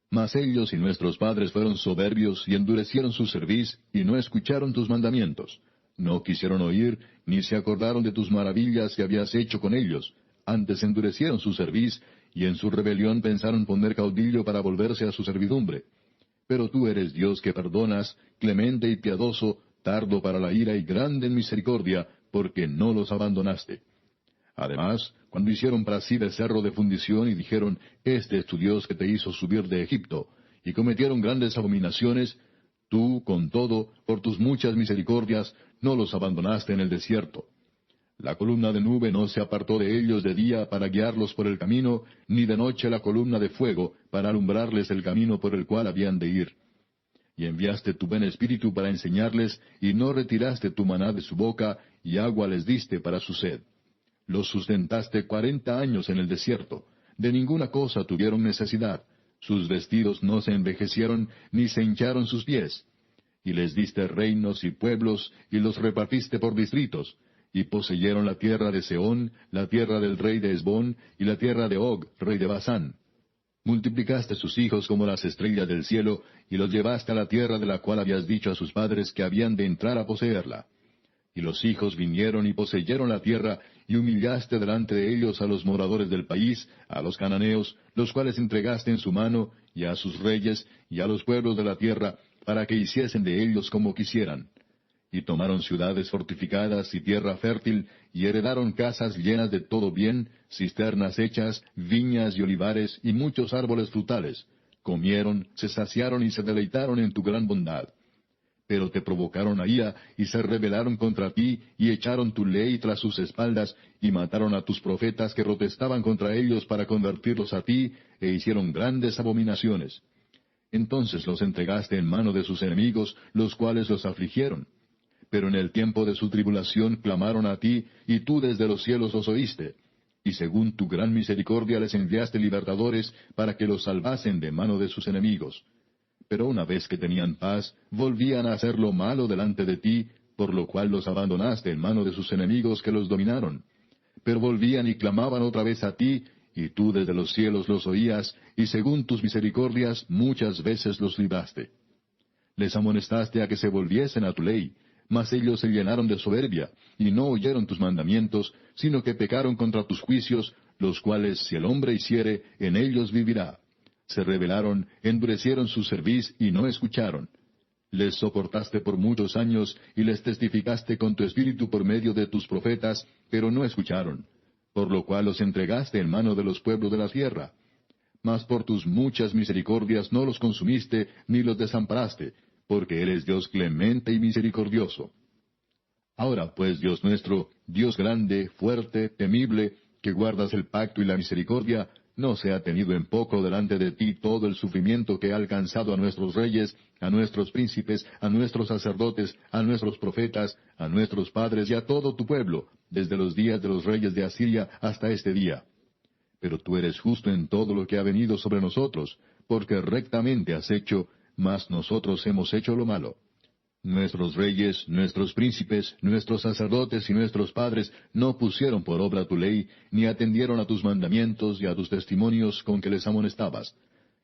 Mas ellos y nuestros padres fueron soberbios y endurecieron su cerviz, y no escucharon tus mandamientos. No quisieron oír, ni se acordaron de tus maravillas que habías hecho con ellos. Antes endurecieron su cerviz, y en su rebelión pensaron poner caudillo para volverse a su servidumbre. Pero tú eres Dios que perdonas, clemente y piadoso, tardo para la ira y grande en misericordia, porque no los abandonaste. Además, cuando hicieron para sí becerro de fundición y dijeron, Este es tu Dios que te hizo subir de Egipto, y cometieron grandes abominaciones, tú, con todo, por tus muchas misericordias, no los abandonaste en el desierto. La columna de nube no se apartó de ellos de día para guiarlos por el camino, ni de noche la columna de fuego para alumbrarles el camino por el cual habían de ir. Y enviaste tu buen espíritu para enseñarles, y no retiraste tu maná de su boca, y agua les diste para su sed. Los sustentaste 40 años en el desierto. De ninguna cosa tuvieron necesidad. Sus vestidos no se envejecieron, ni se hincharon sus pies. Y les diste reinos y pueblos, y los repartiste por distritos. Y poseyeron la tierra de Sehón, la tierra del rey de Hesbón, y la tierra de Og, rey de Basán. Multiplicaste sus hijos como las estrellas del cielo, y los llevaste a la tierra de la cual habías dicho a sus padres que habían de entrar a poseerla. Y los hijos vinieron y poseyeron la tierra, y humillaste delante de ellos a los moradores del país, a los cananeos, los cuales entregaste en su mano, y a sus reyes, y a los pueblos de la tierra, para que hiciesen de ellos como quisieran. Y tomaron ciudades fortificadas y tierra fértil, y heredaron casas llenas de todo bien, cisternas hechas, viñas y olivares, y muchos árboles frutales. Comieron, se saciaron y se deleitaron en tu gran bondad. Pero te provocaron a ira, y se rebelaron contra ti, y echaron tu ley tras sus espaldas, y mataron a tus profetas que protestaban contra ellos para convertirlos a ti, e hicieron grandes abominaciones. Entonces los entregaste en mano de sus enemigos, los cuales los afligieron. Pero en el tiempo de su tribulación clamaron a ti, y tú desde los cielos los oíste. Y según tu gran misericordia les enviaste libertadores para que los salvasen de mano de sus enemigos. Pero una vez que tenían paz, volvían a hacer lo malo delante de ti, por lo cual los abandonaste en mano de sus enemigos que los dominaron. Pero volvían y clamaban otra vez a ti, y tú desde los cielos los oías, y según tus misericordias muchas veces los libraste. Les amonestaste a que se volviesen a tu ley, mas ellos se llenaron de soberbia, y no oyeron tus mandamientos, sino que pecaron contra tus juicios, los cuales si el hombre hiciere, en ellos vivirá. Se rebelaron, endurecieron su cerviz, y no escucharon. Les soportaste por muchos años, y les testificaste con tu espíritu por medio de tus profetas, pero no escucharon. Por lo cual los entregaste en mano de los pueblos de la tierra. Mas por tus muchas misericordias no los consumiste, ni los desamparaste, porque eres Dios clemente y misericordioso. Ahora pues, Dios nuestro, Dios grande, fuerte, temible, que guardas el pacto y la misericordia, no sea tenido en poco delante de ti todo el sufrimiento que ha alcanzado a nuestros reyes, a nuestros príncipes, a nuestros sacerdotes, a nuestros profetas, a nuestros padres y a todo tu pueblo, desde los días de los reyes de Asiria hasta este día. Pero tú eres justo en todo lo que ha venido sobre nosotros, porque rectamente has hecho, mas nosotros hemos hecho lo malo. Nuestros reyes, nuestros príncipes, nuestros sacerdotes y nuestros padres no pusieron por obra tu ley, ni atendieron a tus mandamientos y a tus testimonios con que les amonestabas.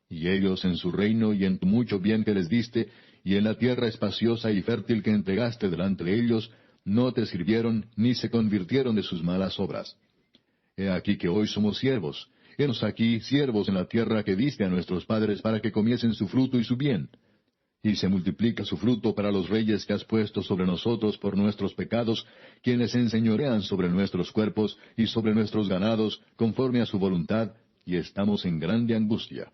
Y ellos en su reino y en tu mucho bien que les diste, y en la tierra espaciosa y fértil que entregaste delante de ellos, no te sirvieron ni se convirtieron de sus malas obras. He aquí que hoy somos siervos. Henos aquí siervos en la tierra que diste a nuestros padres para que comiesen su fruto y su bien. Y se multiplica su fruto para los reyes que has puesto sobre nosotros por nuestros pecados, quienes enseñorean sobre nuestros cuerpos y sobre nuestros ganados, conforme a su voluntad, y estamos en grande angustia.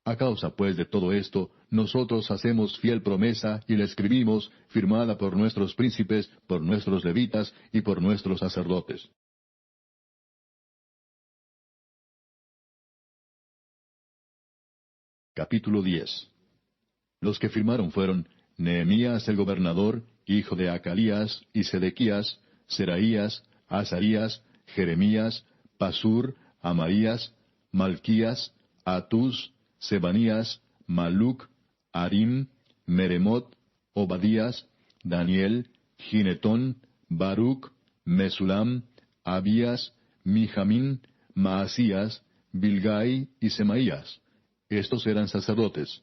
A causa pues de todo esto, nosotros hacemos fiel promesa y la escribimos, firmada por nuestros príncipes, por nuestros levitas y por nuestros sacerdotes. Capítulo 10. Los que firmaron fueron Nehemías el gobernador, hijo de Acalías, y Sedequías, Seraías, Azarías, Jeremías, Pasur, Amarías, Malquías, Atús, Sebanías, Maluc, Arim, Meremot, Obadías, Daniel, Ginetón, Baruc, Mesulam, Abías, Mijamín, Maasías, Bilgai y Semaías. Estos eran sacerdotes.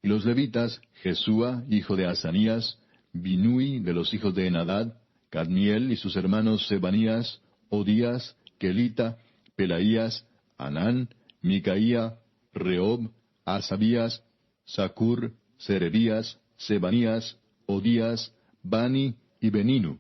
Y los levitas, Jesúa, hijo de Asanías, Binui de los hijos de Enadad, Cadmiel y sus hermanos Sebanías, Odías, Kelita, Pelaías, Anán, Micaía, Rehob, Asabías, Sacur, Serebías, Sebanías, Odías, Bani y Beninu.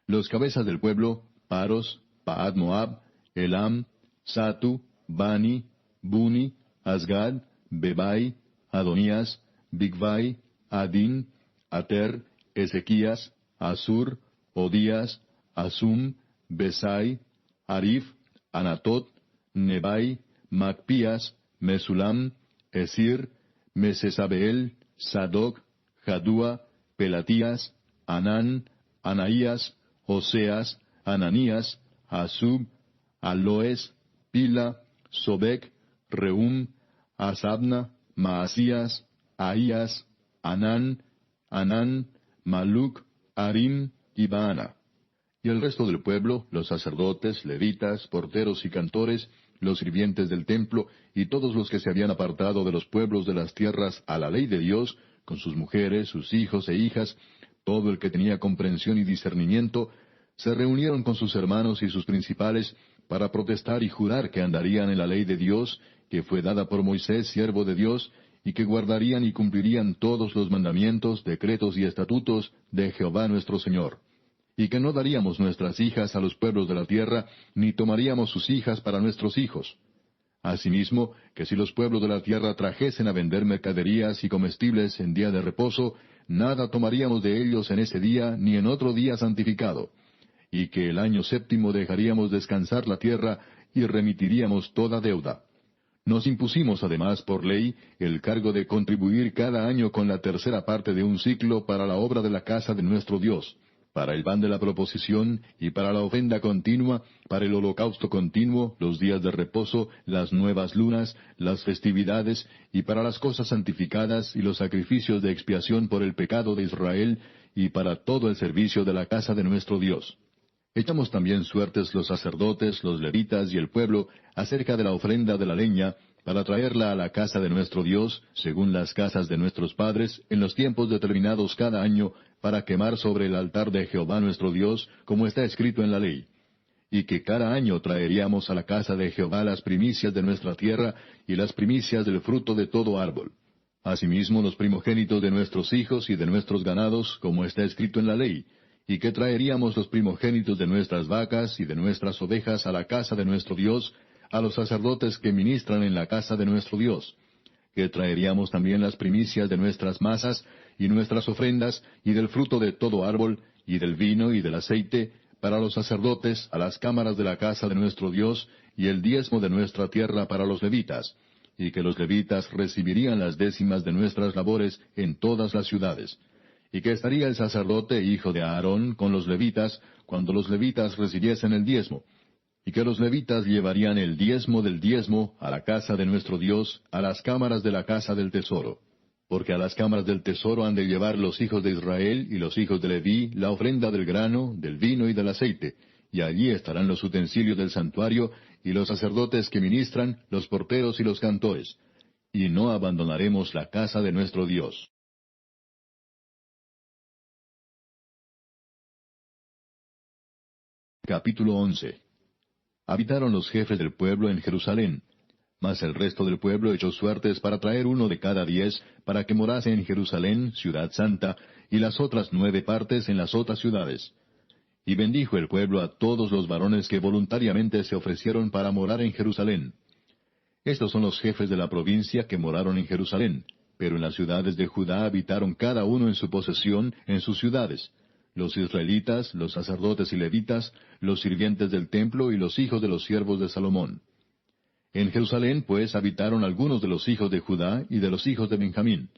Los cabezas del pueblo, Paros, Paad Moab, Elam, Satu, Bani, Buni, Asgad, Bebai, Adonías, Bigvai, Adin, Ater, Ezequías, Asur, Odías, Asum, Besai, Arif, Anatot, Nebai, Macpías, Mesulam, Esir, Mesesabeel, Sadoc, Jadúa, Pelatías, Anán, Anaías, Oseas, Ananías, Asub, Aloes, Pila, Sobek, Reum, Asabna, Maasías, Ahías, Anán, Maluc, Arim y Baana. Y el resto del pueblo, los sacerdotes, levitas, porteros y cantores, los sirvientes del templo, y todos los que se habían apartado de los pueblos de las tierras a la ley de Dios, con sus mujeres, sus hijos e hijas, todo el que tenía comprensión y discernimiento, se reunieron con sus hermanos y sus principales para protestar y jurar que andarían en la ley de Dios, que fue dada por Moisés, siervo de Dios, y que guardarían y cumplirían todos los mandamientos, decretos y estatutos de Jehová nuestro Señor, y que no daríamos nuestras hijas a los pueblos de la tierra, ni tomaríamos sus hijas para nuestros hijos. Asimismo, que si los pueblos de la tierra trajesen a vender mercaderías y comestibles en día de reposo, nada tomaríamos de ellos en ese día ni en otro día santificado, y que el año séptimo dejaríamos descansar la tierra y remitiríamos toda deuda. Nos impusimos además por ley el cargo de contribuir cada año con la tercera parte de un siclo para la obra de la casa de nuestro Dios, para el pan de la proposición y para la ofrenda continua, para el holocausto continuo, los días de reposo, las nuevas lunas, las festividades, y para las cosas santificadas y los sacrificios de expiación por el pecado de Israel, y para todo el servicio de la casa de nuestro Dios. Echamos también suertes los sacerdotes, los levitas y el pueblo acerca de la ofrenda de la leña, para traerla a la casa de nuestro Dios, según las casas de nuestros padres, en los tiempos determinados cada año, para quemar sobre el altar de Jehová nuestro Dios, como está escrito en la ley. Y que cada año traeríamos a la casa de Jehová las primicias de nuestra tierra, y las primicias del fruto de todo árbol. Asimismo los primogénitos de nuestros hijos y de nuestros ganados, como está escrito en la ley, y que traeríamos los primogénitos de nuestras vacas y de nuestras ovejas a la casa de nuestro Dios, a los sacerdotes que ministran en la casa de nuestro Dios, que traeríamos también las primicias de nuestras masas y nuestras ofrendas, y del fruto de todo árbol, y del vino y del aceite, para los sacerdotes, a las cámaras de la casa de nuestro Dios, y el diezmo de nuestra tierra para los levitas, y que los levitas recibirían las décimas de nuestras labores en todas las ciudades, y que estaría el sacerdote hijo de Aarón con los levitas, cuando los levitas recibiesen el diezmo, y que los levitas llevarían el diezmo del diezmo a la casa de nuestro Dios, a las cámaras de la casa del tesoro. Porque a las cámaras del tesoro han de llevar los hijos de Israel y los hijos de Leví la ofrenda del grano, del vino y del aceite, y allí estarán los utensilios del santuario, y los sacerdotes que ministran, los porteros y los cantores. Y no abandonaremos la casa de nuestro Dios. Capítulo 11. Habitaron los jefes del pueblo en Jerusalén, mas el resto del pueblo echó suertes para traer uno de cada 10, para que morase en Jerusalén, ciudad santa, y las otras 9 partes en las otras ciudades. Y bendijo el pueblo a todos los varones que voluntariamente se ofrecieron para morar en Jerusalén. Estos son los jefes de la provincia que moraron en Jerusalén, pero en las ciudades de Judá habitaron cada uno en su posesión, en sus ciudades: los israelitas, los sacerdotes y levitas, los sirvientes del templo y los hijos de los siervos de Salomón. En Jerusalén, pues, habitaron algunos de los hijos de Judá y de los hijos de Benjamín.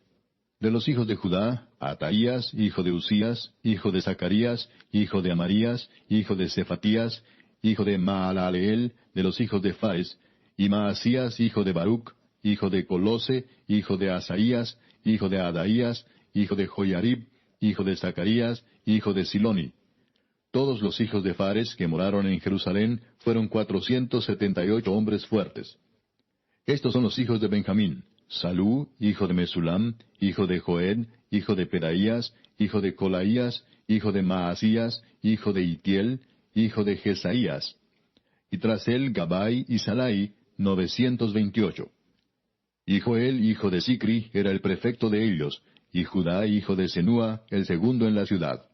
De los hijos de Judá, Ataías, hijo de Usías, hijo de Zacarías, hijo de Amarías, hijo de Cefatías, hijo de Maalaleel, de los hijos de Faes, y Maasías, hijo de Baruc, hijo de Colose, hijo de Asaías, hijo de Adaías, hijo de Joiarib, hijo de Zacarías, hijo de Siloni. Todos los hijos de Fares que moraron en Jerusalén fueron 478 hombres fuertes. Estos son los hijos de Benjamín: Salú, hijo de Mesulam, hijo de Joed, hijo de Pedaías, hijo de Colaías, hijo de Maasías, hijo de Itiel, hijo de Jesaías. Y tras él Gabai y Salai, 928. Y Joel, hijo de Sicri, era el prefecto de ellos, y Judá, hijo de Senúa, el segundo en la ciudad.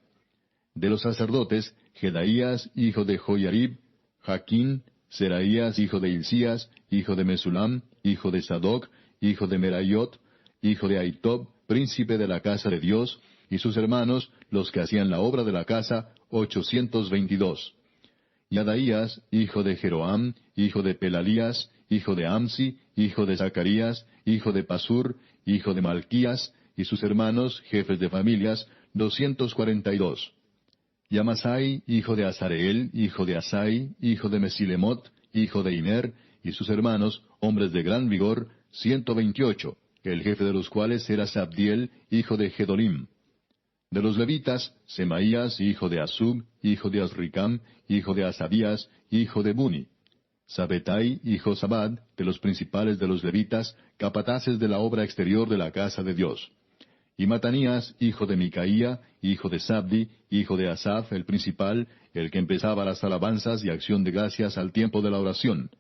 De los sacerdotes, Jedaías, hijo de Joiarib, Jaquín, Seraías, hijo de Hilcías, hijo de Mesulam, hijo de Sadoc, hijo de Merayot, hijo de Ahitob, príncipe de la casa de Dios, y sus hermanos, los que hacían la obra de la casa, 822. Y Adaías, hijo de Jeroam, hijo de Pelalías, hijo de Amsi, hijo de Zacarías, hijo de Pasur, hijo de Malquías, y sus hermanos, jefes de familias, 242. Y Amasai, hijo de Azareel, hijo de Asai, hijo de Mesilemot, hijo de Imer, y sus hermanos, hombres de gran vigor, 128, el jefe de los cuales era Sabdiel, hijo de Gedolim. De los levitas, Semaías, hijo de Asub, hijo de Azricam, hijo de Asabías, hijo de Buni. Sabetai y Josabad, de los principales de los levitas, capataces de la obra exterior de la casa de Dios. Y Matanías, hijo de Micaía, hijo de Sabdi, hijo de Asaph, el principal, el que empezaba las alabanzas y acción de gracias al tiempo de la oración.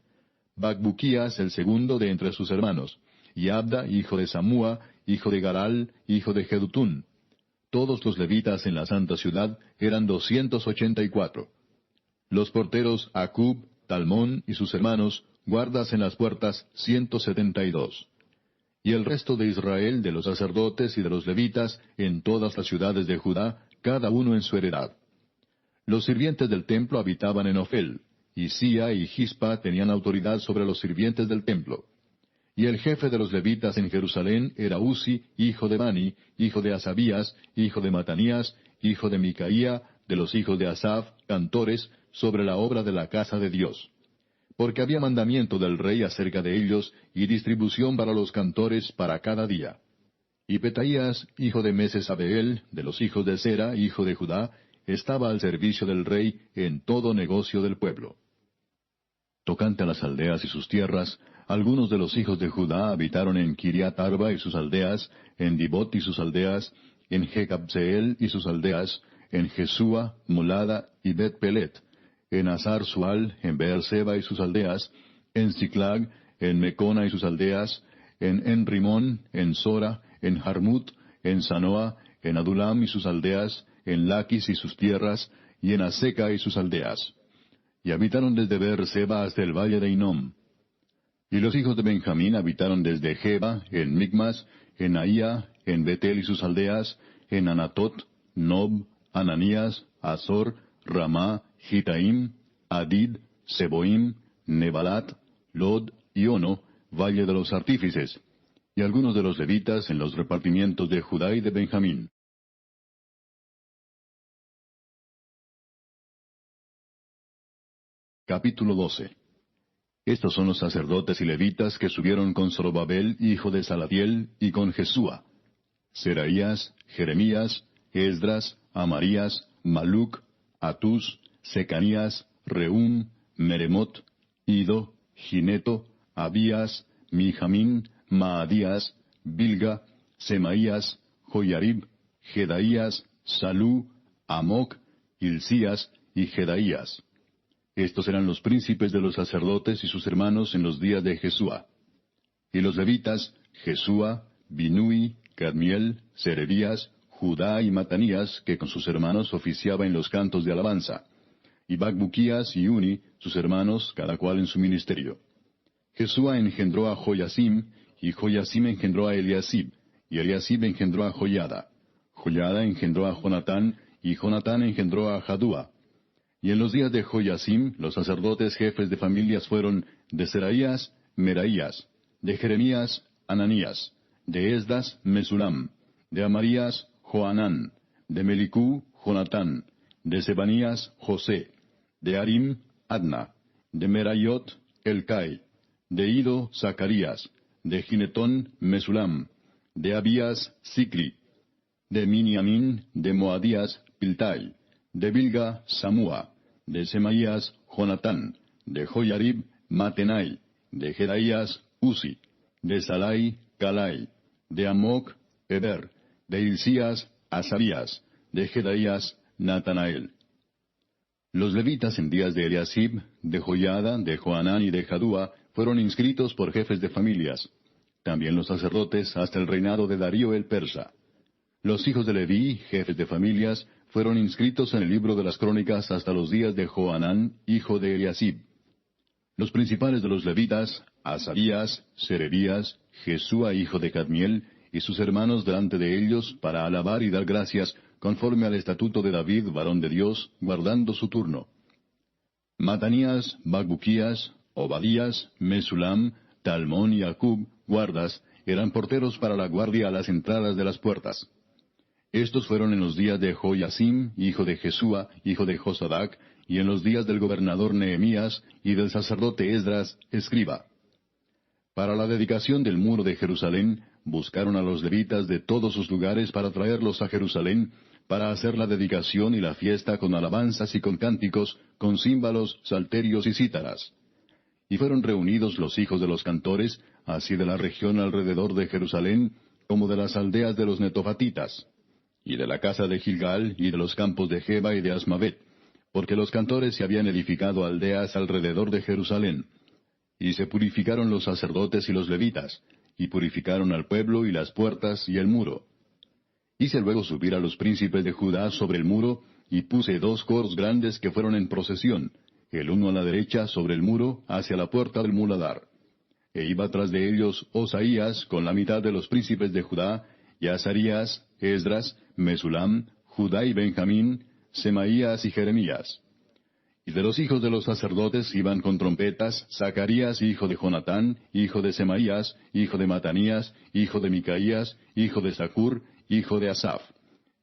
Bacbuquías, el segundo de entre sus hermanos. y Abda, hijo de Samúa, hijo de Garal, hijo de Jedutún. Todos los levitas en la santa ciudad eran 284. Los porteros Acub, Talmón y sus hermanos, guardas en las puertas 172. Y el resto de Israel, de los sacerdotes y de los levitas, en todas las ciudades de Judá, cada uno en su heredad. Los sirvientes del templo habitaban en Ofel, y Sía y Gispa tenían autoridad sobre los sirvientes del templo. Y el jefe de los levitas en Jerusalén era Uzi, hijo de Bani, hijo de Asabías, hijo de Matanías, hijo de Micaía, de los hijos de Asaf, cantores, sobre la obra de la casa de Dios. Porque había mandamiento del rey acerca de ellos, y distribución para los cantores para cada día. Y Petaías, hijo de Mesesabeel, de los hijos de Sera, hijo de Judá, estaba al servicio del rey en todo negocio del pueblo. Tocante a las aldeas y sus tierras, algunos de los hijos de Judá habitaron en Kiriat Arba y sus aldeas, en Dibot y sus aldeas, en Jecabseel y sus aldeas, en Jesúa, Molada y Bet-Pelet, en Azar Sual, en Beerseba y sus aldeas, en Siclag, en Mecona y sus aldeas, en Enrimón, en Sora, en Jarmut, en Sanoa, en Adulam y sus aldeas, en Laquis y sus tierras, y en Aseca y sus aldeas. Y habitaron desde Beerseba hasta el valle de Inom. Y los hijos de Benjamín habitaron desde Geba, en Micmas, en Ahía, en Betel y sus aldeas, en Anatot, Nob, Ananías, Azor, Ramá, Gitaim, Adid, Seboim, Nebalat, Lod y Ono, valle de los artífices, y algunos de los levitas en los repartimientos de Judá y de Benjamín. Capítulo 12. Estos son los sacerdotes y levitas que subieron con Zorobabel, hijo de Salatiel, y con Jesúa: Seraías, Jeremías, Esdras, Amarías, Maluc, Atús, Secanías, Reum, Meremot, Ido, Gineto, Abías, Mijamín, Maadías, Bilga, Semaías, Joyarib, Jedaías, Salú, Amoc, Hilcías y Jedaías. Estos eran los príncipes de los sacerdotes y sus hermanos en los días de Jesúa. Y los levitas, Jesúa, Binui, Cadmiel, Serebías, Judá y Matanías, que con sus hermanos oficiaba en los cantos de alabanza. Y Bacbuquías y Uni, sus hermanos, cada cual en su ministerio. Jesúa engendró a Joyasim, y Joyasim engendró a Eliasib, y Eliasib engendró a Joyada. Joyada engendró a Jonatán, y Jonatán engendró a Jadúa. Y en los días de Joyasim, los sacerdotes jefes de familias fueron de Seraías, Meraías, de Jeremías, Ananías, de Esdas, Mesulam, de Amarías, Joanán, de Melicú, Jonatán, de Sebanías, José, de Arim, Adna, de Merayot, Elcai, de Ido, Zacarías, de Ginetón, Mesulam, de Abías, Sicri, de Miniamín, de Moadías, Piltai, de Bilga, Samúa, de Semaías, Jonatán, de Joyarib, Matenai, de Jedaías, Uzi, de Salai, Calai, de Amoc, Eber, de Hilcías, Asabías, de Jedaías, Natanael. Los levitas en días de Eliasib, de Joyada, de Joanán y de Jadúa fueron inscritos por jefes de familias. También los sacerdotes hasta el reinado de Darío el persa. Los hijos de Leví, jefes de familias, fueron inscritos en el libro de las crónicas hasta los días de Joanán, hijo de Eliasib. Los principales de los levitas, Asabías, Serebías, Jesúa hijo de Cadmiel, y sus hermanos delante de ellos, para alabar y dar gracias, conforme al estatuto de David, varón de Dios, guardando su turno. Matanías, Bacbuquías, Obadías, Mesulam, Talmón y Acub, guardas, eran porteros para la guardia a las entradas de las puertas. Estos fueron en los días de Joyasim, hijo de Jesúa, hijo de Josadac, y en los días del gobernador Nehemías y del sacerdote Esdras, escriba. Para la dedicación del muro de Jerusalén, buscaron a los levitas de todos sus lugares para traerlos a Jerusalén, para hacer la dedicación y la fiesta con alabanzas y con cánticos, con címbalos, salterios y cítaras. Y fueron reunidos los hijos de los cantores, así de la región alrededor de Jerusalén, como de las aldeas de los netofatitas, y de la casa de Gilgal, y de los campos de Geba y de Asmavet, porque los cantores se habían edificado aldeas alrededor de Jerusalén. Y se purificaron los sacerdotes y los levitas, y purificaron al pueblo y las puertas y el muro. Hice luego subir a los príncipes de Judá sobre el muro, y puse 2 coros grandes que fueron en procesión, el uno a la derecha sobre el muro, hacia la puerta del muladar. E iba tras de ellos Osaías con la mitad de los príncipes de Judá, y Azarías, Esdras, Mesulam, Judá y Benjamín, Semaías y Jeremías. Y de los hijos de los sacerdotes iban con trompetas Zacarías, hijo de Jonatán, hijo de Semaías, hijo de Matanías, hijo de Micaías, hijo de Zacur, hijo de Asaf.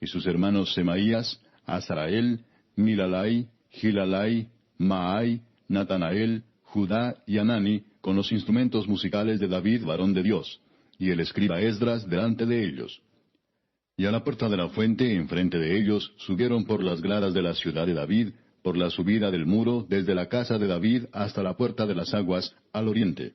Y sus hermanos Semaías, Azarael, Milalai, Gilalai, Maai, Natanael, Judá y Anani, con los instrumentos musicales de David, varón de Dios, y el escriba Esdras delante de ellos. Y a la puerta de la fuente, enfrente de ellos, subieron por las gradas de la ciudad de David, por la subida del muro, desde la casa de David hasta la puerta de las aguas, al oriente.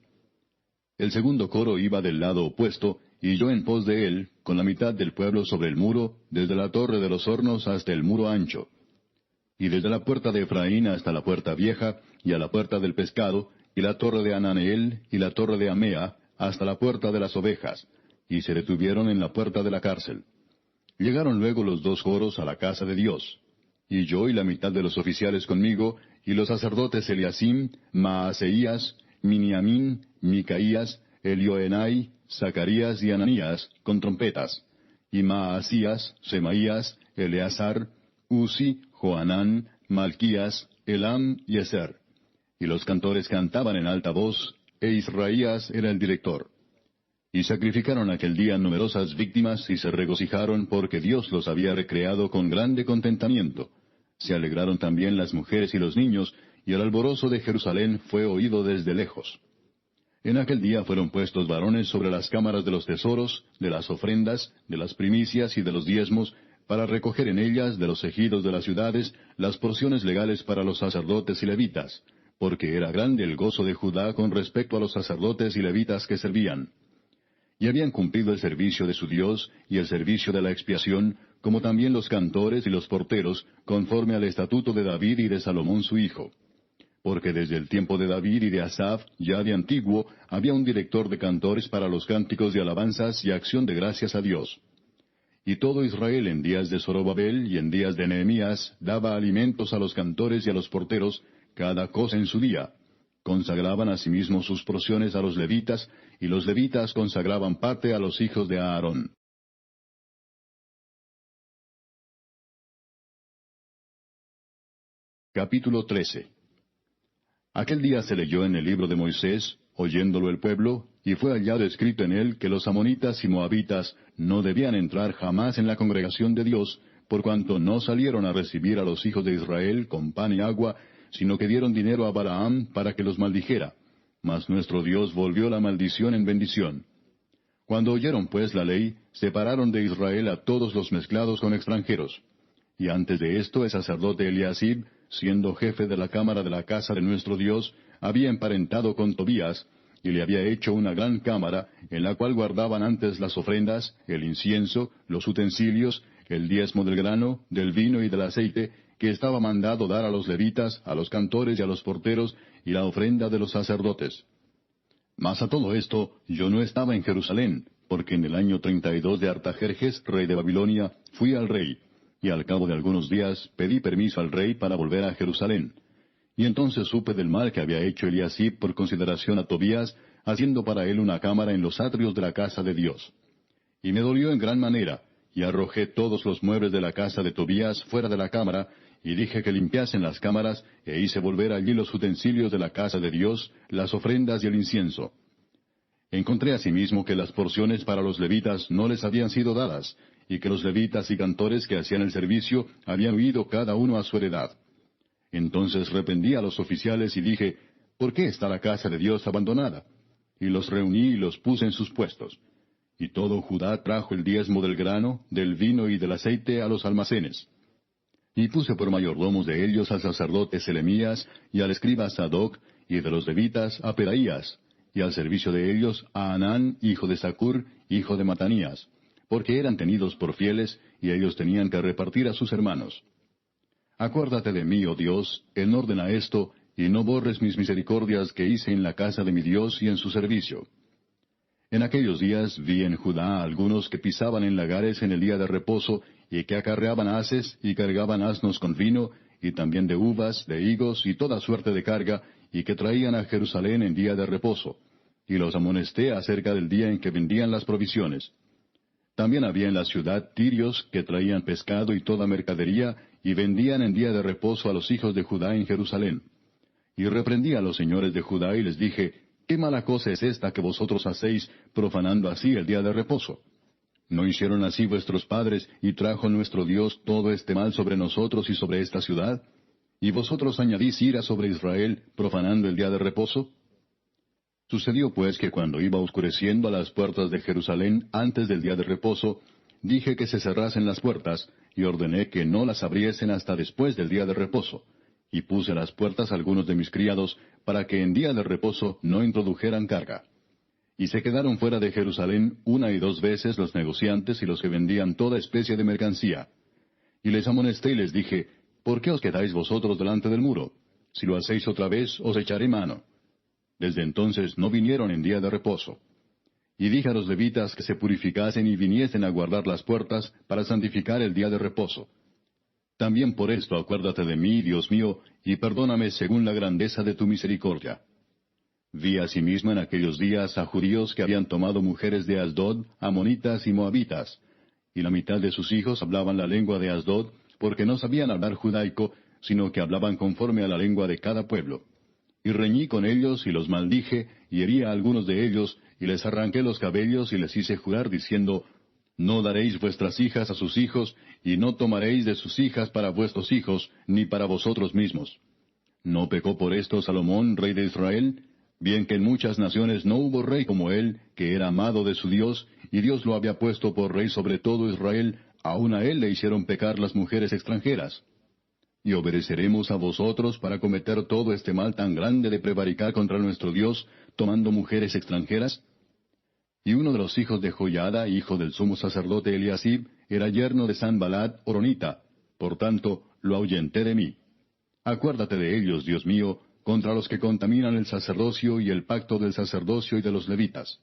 El segundo coro iba del lado opuesto, y yo en pos de él, con la mitad del pueblo sobre el muro, desde la torre de los hornos hasta el muro ancho. Y desde la puerta de Efraín hasta la puerta vieja, y a la puerta del pescado, y la torre de Ananeel, y la torre de Amea, hasta la puerta de las ovejas, y se detuvieron en la puerta de la cárcel. Llegaron luego los 2 coros a la casa de Dios. Y yo y la mitad de los oficiales conmigo, y los sacerdotes Eliasim, Maaseías, Miniamín, Micaías, Elioenai, Zacarías y Ananías, con trompetas, y Maasías, Semaías, Eleazar, Uzi, Joanán, Malquías, Elam y Ezer. Y los cantores cantaban en alta voz, e Israías era el director. Y sacrificaron aquel día numerosas víctimas, y se regocijaron porque Dios los había recreado con grande contentamiento. Se alegraron también las mujeres y los niños, y el alborozo de Jerusalén fue oído desde lejos. En aquel día fueron puestos varones sobre las cámaras de los tesoros, de las ofrendas, de las primicias y de los diezmos, para recoger en ellas de los ejidos de las ciudades las porciones legales para los sacerdotes y levitas, porque era grande el gozo de Judá con respecto a los sacerdotes y levitas que servían. Y habían cumplido el servicio de su Dios y el servicio de la expiación, como también los cantores y los porteros, conforme al estatuto de David y de Salomón su hijo. Porque desde el tiempo de David y de Asaf, ya de antiguo, había un director de cantores para los cánticos de alabanzas y acción de gracias a Dios. Y todo Israel en días de Zorobabel y en días de Nehemías daba alimentos a los cantores y a los porteros, cada cosa en su día. Consagraban asimismo sus porciones a los levitas, y los levitas consagraban parte a los hijos de Aarón. Capítulo 13. Aquel día se leyó en el libro de Moisés, oyéndolo el pueblo, y fue hallado escrito en él que los amonitas y moabitas no debían entrar jamás en la congregación de Dios, por cuanto no salieron a recibir a los hijos de Israel con pan y agua, sino que dieron dinero a Balaam para que los maldijera. Mas nuestro Dios volvió la maldición en bendición. Cuando oyeron pues la ley, separaron de Israel a todos los mezclados con extranjeros. Y antes de esto el sacerdote Eliasib, siendo jefe de la cámara de la casa de nuestro Dios, había emparentado con Tobías, y le había hecho una gran cámara, en la cual guardaban antes las ofrendas, el incienso, los utensilios, el diezmo del grano, del vino y del aceite, que estaba mandado dar a los levitas, a los cantores y a los porteros, y la ofrenda de los sacerdotes. Mas a todo esto yo no estaba en Jerusalén, porque en el año 32 de Artajerjes, rey de Babilonia, fui al rey, y al cabo de algunos días pedí permiso al rey para volver a Jerusalén. Y entonces supe del mal que había hecho Eliasib por consideración a Tobías, haciendo para él una cámara en los atrios de la casa de Dios. Y me dolió en gran manera, y arrojé todos los muebles de la casa de Tobías fuera de la cámara, y dije que limpiasen las cámaras, e hice volver allí los utensilios de la casa de Dios, las ofrendas y el incienso. Encontré asimismo que las porciones para los levitas no les habían sido dadas, y que los levitas y cantores que hacían el servicio habían huido cada uno a su heredad. Entonces reprendí a los oficiales y dije, ¿por qué está la casa de Dios abandonada? Y los reuní y los puse en sus puestos. Y todo Judá trajo el diezmo del grano, del vino y del aceite a los almacenes. Y puse por mayordomos de ellos al sacerdote Selemías y al escriba Sadoc, y de los levitas a Pelaías, y al servicio de ellos a Anán, hijo de Zacur, hijo de Matanías, porque eran tenidos por fieles, y ellos tenían que repartir a sus hermanos. Acuérdate de mí, oh Dios, en orden a esto, y no borres mis misericordias que hice en la casa de mi Dios y en su servicio. En aquellos días vi en Judá algunos que pisaban en lagares en el día de reposo, y que acarreaban haces, y cargaban asnos con vino, y también de uvas, de higos, y toda suerte de carga, y que traían a Jerusalén en día de reposo. Y los amonesté acerca del día en que vendían las provisiones. También había en la ciudad tirios que traían pescado y toda mercadería, y vendían en día de reposo a los hijos de Judá en Jerusalén. Y reprendí a los señores de Judá y les dije, ¿qué mala cosa es esta que vosotros hacéis, profanando así el día de reposo? ¿No hicieron así vuestros padres, y trajo nuestro Dios todo este mal sobre nosotros y sobre esta ciudad? ¿Y vosotros añadís ira sobre Israel, profanando el día de reposo? Sucedió pues que cuando iba oscureciendo a las puertas de Jerusalén antes del día de reposo, dije que se cerrasen las puertas, y ordené que no las abriesen hasta después del día de reposo. Y puse a las puertas algunos de mis criados, para que en día de reposo no introdujeran carga. Y se quedaron fuera de Jerusalén 1 y 2 veces los negociantes y los que vendían toda especie de mercancía. Y les amonesté y les dije, ¿por qué os quedáis vosotros delante del muro? Si lo hacéis otra vez, os echaré mano. Desde entonces no vinieron en día de reposo. Y dije a los levitas que se purificasen y viniesen a guardar las puertas para santificar el día de reposo. También por esto acuérdate de mí, Dios mío, y perdóname según la grandeza de tu misericordia. Vi asimismo en aquellos días a judíos que habían tomado mujeres de Asdod, amonitas y moabitas, y la mitad de sus hijos hablaban la lengua de Asdod, porque no sabían hablar judaico, sino que hablaban conforme a la lengua de cada pueblo. Y reñí con ellos, y los maldije, y herí a algunos de ellos, y les arranqué los cabellos, y les hice jurar, diciendo, no daréis vuestras hijas a sus hijos, y no tomaréis de sus hijas para vuestros hijos, ni para vosotros mismos. ¿No pecó por esto Salomón, rey de Israel? Bien que en muchas naciones no hubo rey como él, que era amado de su Dios, y Dios lo había puesto por rey sobre todo Israel, aun a él le hicieron pecar las mujeres extranjeras. ¿Y obedeceremos a vosotros para cometer todo este mal tan grande de prevaricar contra nuestro Dios, tomando mujeres extranjeras? Y uno de los hijos de Joiada, hijo del sumo sacerdote Eliasib, era yerno de Sanballat horonita, por tanto lo ahuyenté de mí. Acuérdate de ellos, Dios mío, contra los que contaminan el sacerdocio y el pacto del sacerdocio y de los levitas.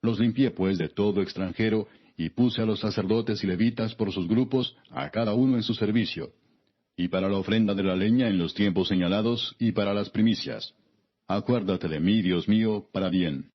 Los limpié pues de todo extranjero, y puse a los sacerdotes y levitas por sus grupos, a cada uno en su servicio, y para la ofrenda de la leña en los tiempos señalados, y para las primicias. Acuérdate de mí, Dios mío, para bien.